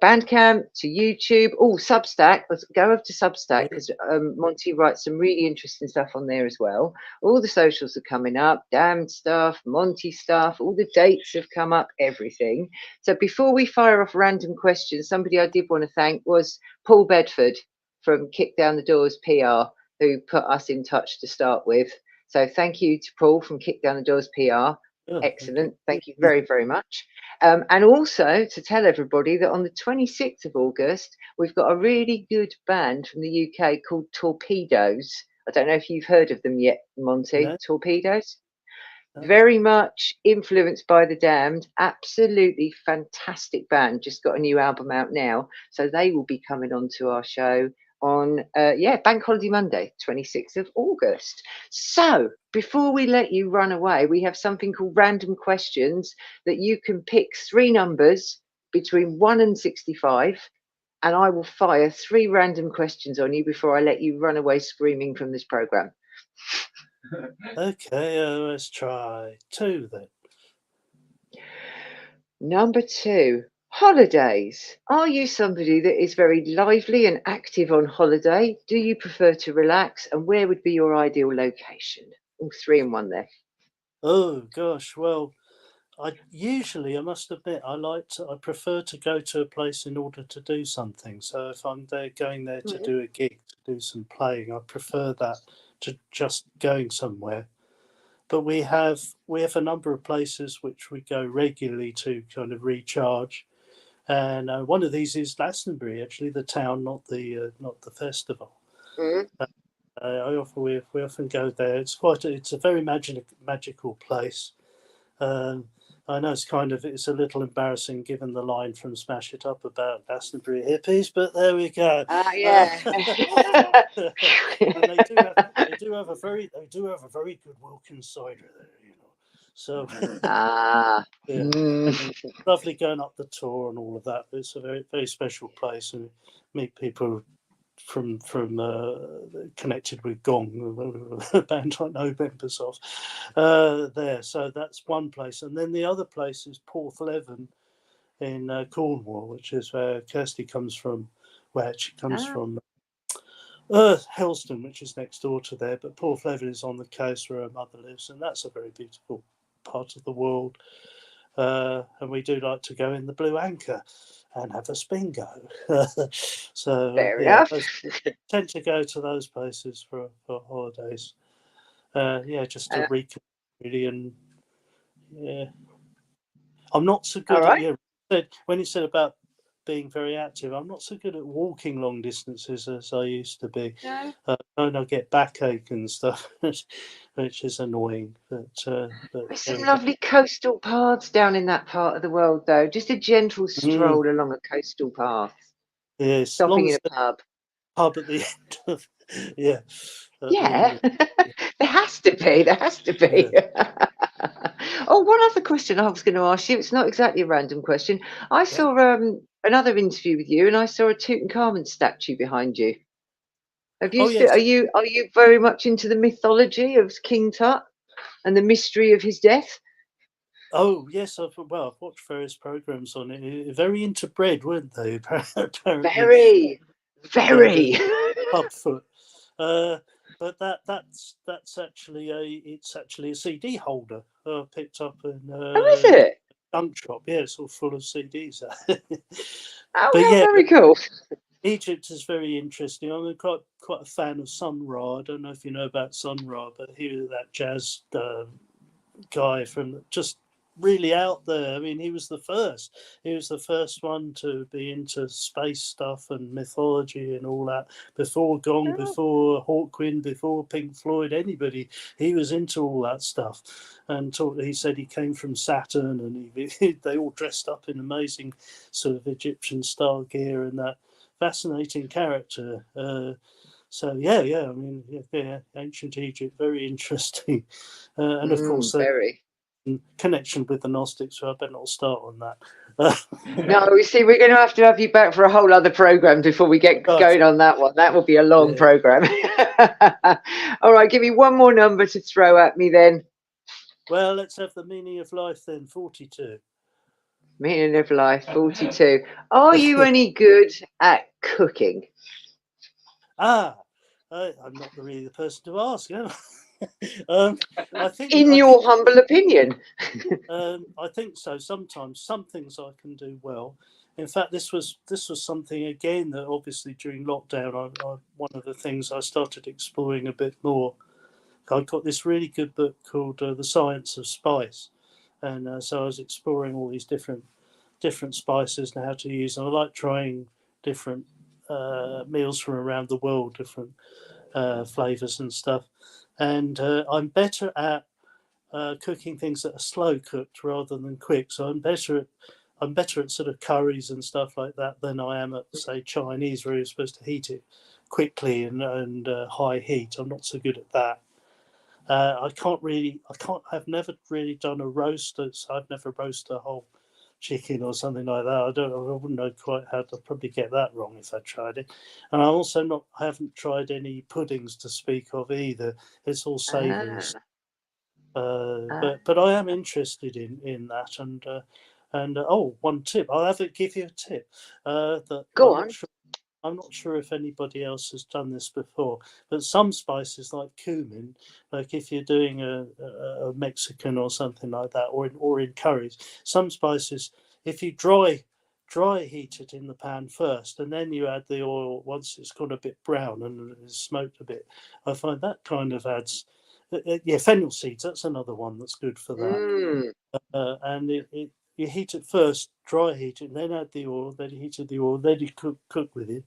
Bandcamp, to YouTube, Substack. Let's go over to Substack, because Monty writes some really interesting stuff on there as well. All the socials are coming up, Damned stuff, Monty stuff, all the dates have come up, everything. So before we fire off random questions, somebody I did want to thank was Paul Bedford from Kick Down the Doors PR, who put us in touch to start with. So thank you to Paul from Kick Down the Doors PR. Excellent. Thank you very, very much. And also to tell everybody that on the 26th of August, we've got a really good band from the UK called Torpedoes. I don't know if you've heard of them yet, Monty. No. Torpedoes? No. Very much influenced by The Damned. Absolutely fantastic band. Just got a new album out now. So they will be coming on to our show on Bank Holiday Monday, 26th of August. So before we let you run away, we have something called random questions that you can pick 3 numbers between 1 and 65, and I will fire 3 random questions on you before I let you run away screaming from this program. Okay, let's try 2 then. Number 2, holidays. Are you somebody that is very lively and active on holiday? Do you prefer to relax? And where would be your ideal location? All 3 in one there. Oh gosh, well, I must admit, I prefer to go to a place in order to do something. So if I'm going there to do a gig, to do some playing, I prefer that to just going somewhere. But we have a number of places which we go regularly to kind of recharge, and one of these is Glastonbury, actually, the town, not the festival. Mm. We often go there. It's a very magical place. I know it's a little embarrassing given the line from Smash It Up about Glastonbury hippies, but there we go. Yeah. And they do have a very good Wilkins cider there, you know. So lovely going up the tour and all of that. It's a very, very special place, and meet people from connected with Gong, a band I know members of there. So that's one place, and then the other place is Porthleven in Cornwall, which is where Kirsty comes from. Where she comes from, Helston, which is next door to there. But Porthleven is on the coast where her mother lives, and that's a very beautiful part of the world. And we do like to go in the Blue Anchor and have a spin go. So fair enough. Tend to go to those places for holidays. Just to reconnect really, and I'm not so good at when you said about being very active. I'm not so good at walking long distances as I used to be. No. And I get backache and stuff, which is annoying. But there's some lovely coastal paths down in that part of the world, though. Just a gentle stroll along a coastal path. Yes, Stopping in a pub. Pub at the end of there has to be. One other question I was going to ask you. It's not exactly a random question. I saw another interview with you, and I saw a Tutankhamun statue behind you. Have you are you very much into the mythology of King Tut and the mystery of his death? Oh yes, I've watched various programs on it. Very into bread, weren't they? Apparently. Very. Pubfoot. But that's actually a CD holder I picked up in is it? junk shop. Yeah, it's all full of CDs. Oh, But how yeah, very cool. Egypt is very interesting. I'm quite a fan of Sun Ra. I don't know if you know about Sun Ra, but he was that jazz guy from just really out there. I mean, he was the first. He was the first one to be into space stuff and mythology and all that. Before Gong, before Hawkwind, before Pink Floyd, anybody, he was into all that stuff. And he said he came from Saturn, and they all dressed up in amazing sort of Egyptian style gear and that. Fascinating character. So yeah. I mean, yeah, ancient Egypt, very interesting, and of course, Very. connection with the Gnostics. So I better not start on that. No, you see, we're going to have you back for a whole other program before we get going on that one. That will be a long program. All right, give me one more number to throw at me then. Well, let's have the meaning of life then. 42. Meaning of life, 42. Are you any good at cooking? I'm not really the person to ask. Am I think, your humble opinion. I think so. Sometimes some things I can do well. In fact, this was something again that obviously during lockdown, one of the things I started exploring a bit more. I got this really good book called The Science of Spice, and so I was exploring all these different spices and how to use them. I like trying different meals from around the world, different flavors and stuff. And I'm better at cooking things that are slow cooked rather than quick. So I'm better at sort of curries and stuff like that than I am at, say, Chinese, where you're supposed to heat it quickly and high heat. I'm not so good at that. I've never really done a roast. I've never roasted a whole chicken or something like that. I wouldn't know quite how to probably get that wrong if I tried it. And I haven't tried any puddings to speak of either. It's all savoury. But I am interested in that. And one tip. Give you a tip. Go on. I'm not sure if anybody else has done this before, but some spices like cumin, like if you're doing a Mexican or something like that, or in curries, some spices, if you dry heat it in the pan first, and then you add the oil once it's gone a bit brown and it's smoked a bit, I find that kind of adds. Fennel seeds. That's another one that's good for that. And you heat it first, dry heat it, and then add the oil. Then you heated the oil. Then you cook with it,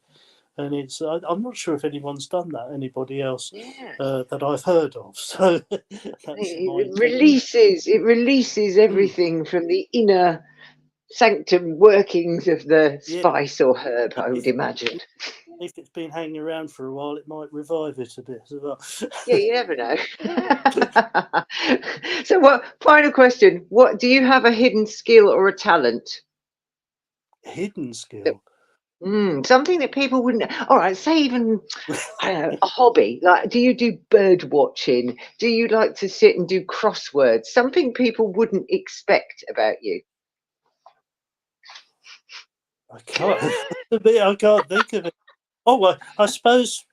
and it's. I'm not sure if anyone's done that. Anybody else that I've heard of? So it releases everything from the inner sanctum workings of the spice or herb, I would imagine. If it's been hanging around for a while, it might revive it a bit as well. Yeah, you never know. So, final question? What do you have, a hidden skill or a talent? Hidden skill. Something that people wouldn't. All right, say even I don't know, a hobby. Like, do you do bird watching? Do you like to sit and do crosswords? Something people wouldn't expect about you. I can't think of it. Oh well, I suppose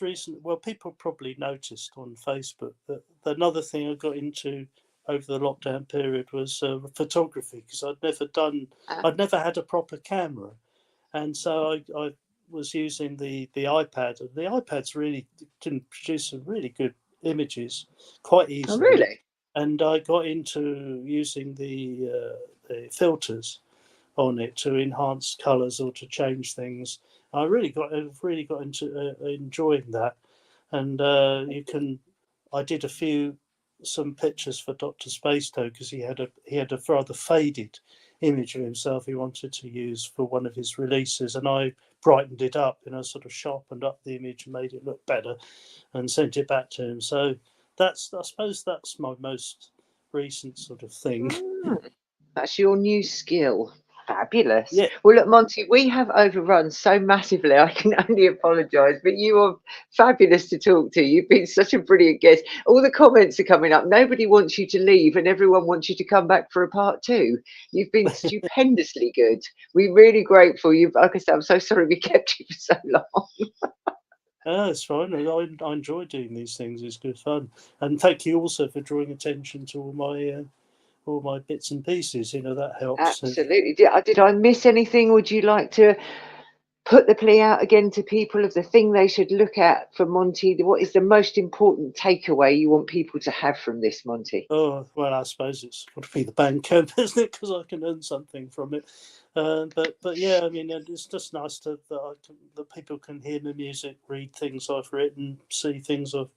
recently. Well, people probably noticed on Facebook that another thing I got into over the lockdown period was photography, because I'd never had a proper camera, and so I was using the iPad. And the iPads really can produce some really good images quite easily. Oh, really? And I got into using the filters on it to enhance colours or to change things. I've really got into enjoying that, and I did some pictures for Dr. Spacetoe, because he had a rather faded image of himself he wanted to use for one of his releases, and I brightened it up, sort of sharpened up the image and made it look better, and sent it back to him. So I suppose that's my most recent sort of thing. That's your new skill. Fabulous. Yeah. Well, look, Monty, we have overrun so massively. I can only apologise, but you are fabulous to talk to. You've been such a brilliant guest. All the comments are coming up. Nobody wants you to leave, and everyone wants you to come back for a part 2. You've been stupendously good. We're really grateful. Like I said, I'm so sorry we kept you for so long. It's fine. I enjoy doing these things. It's good fun, and thank you also for drawing attention to all all my bits and pieces. That helps. Absolutely. Did I miss anything? Would you like to put the plea out again to people of the thing they should look at for Monty? What is the most important takeaway you want people to have from this, Monty? Oh, well, I suppose it's got to be the Bandcamp, isn't it? Because I can earn something from it. But yeah, I mean, it's just nice that people can hear my music, read things I've written, see things I've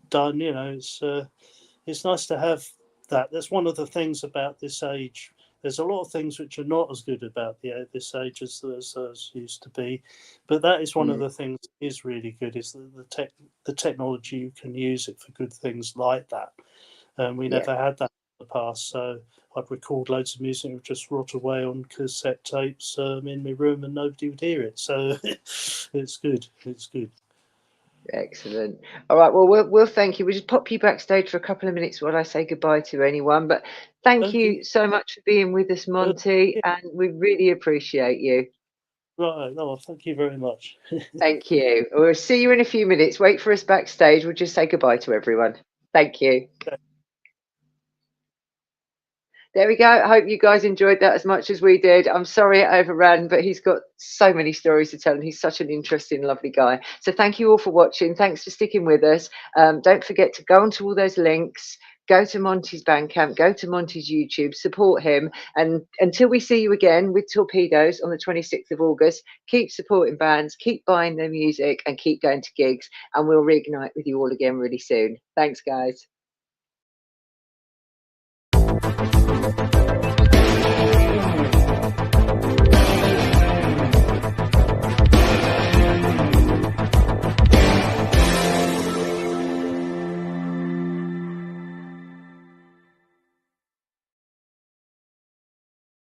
done. It's nice to have that. That's one of the things about this age. There's a lot of things which are not as good about this age as used to be, but that is one of the things that is really good. Is the technology, you can use it for good things like that. And we never had that in the past. So I'd record loads of music and just rot away on cassette tapes in my room, and nobody would hear it. So it's good. It's good. Excellent. All right. Well, we'll thank you. We'll just pop you backstage for a couple of minutes while I say goodbye to anyone. But thank you so much for being with us, Monty, and we really appreciate you. Right. No, thank you very much. Thank you. We'll see you in a few minutes. Wait for us backstage. We'll just say goodbye to everyone. Thank you. Okay. There we go. I hope you guys enjoyed that as much as we did. I'm sorry it overran, but he's got so many stories to tell, and he's such an interesting, lovely guy. So thank you all for watching. Thanks for sticking with us. Don't forget to go onto all those links. Go to Monty's Bandcamp. Go to Monty's YouTube. Support him. And until we see you again with Torpedoes on the 26th of August, keep supporting bands, keep buying their music, and keep going to gigs. And we'll reignite with you all again really soon. Thanks, guys.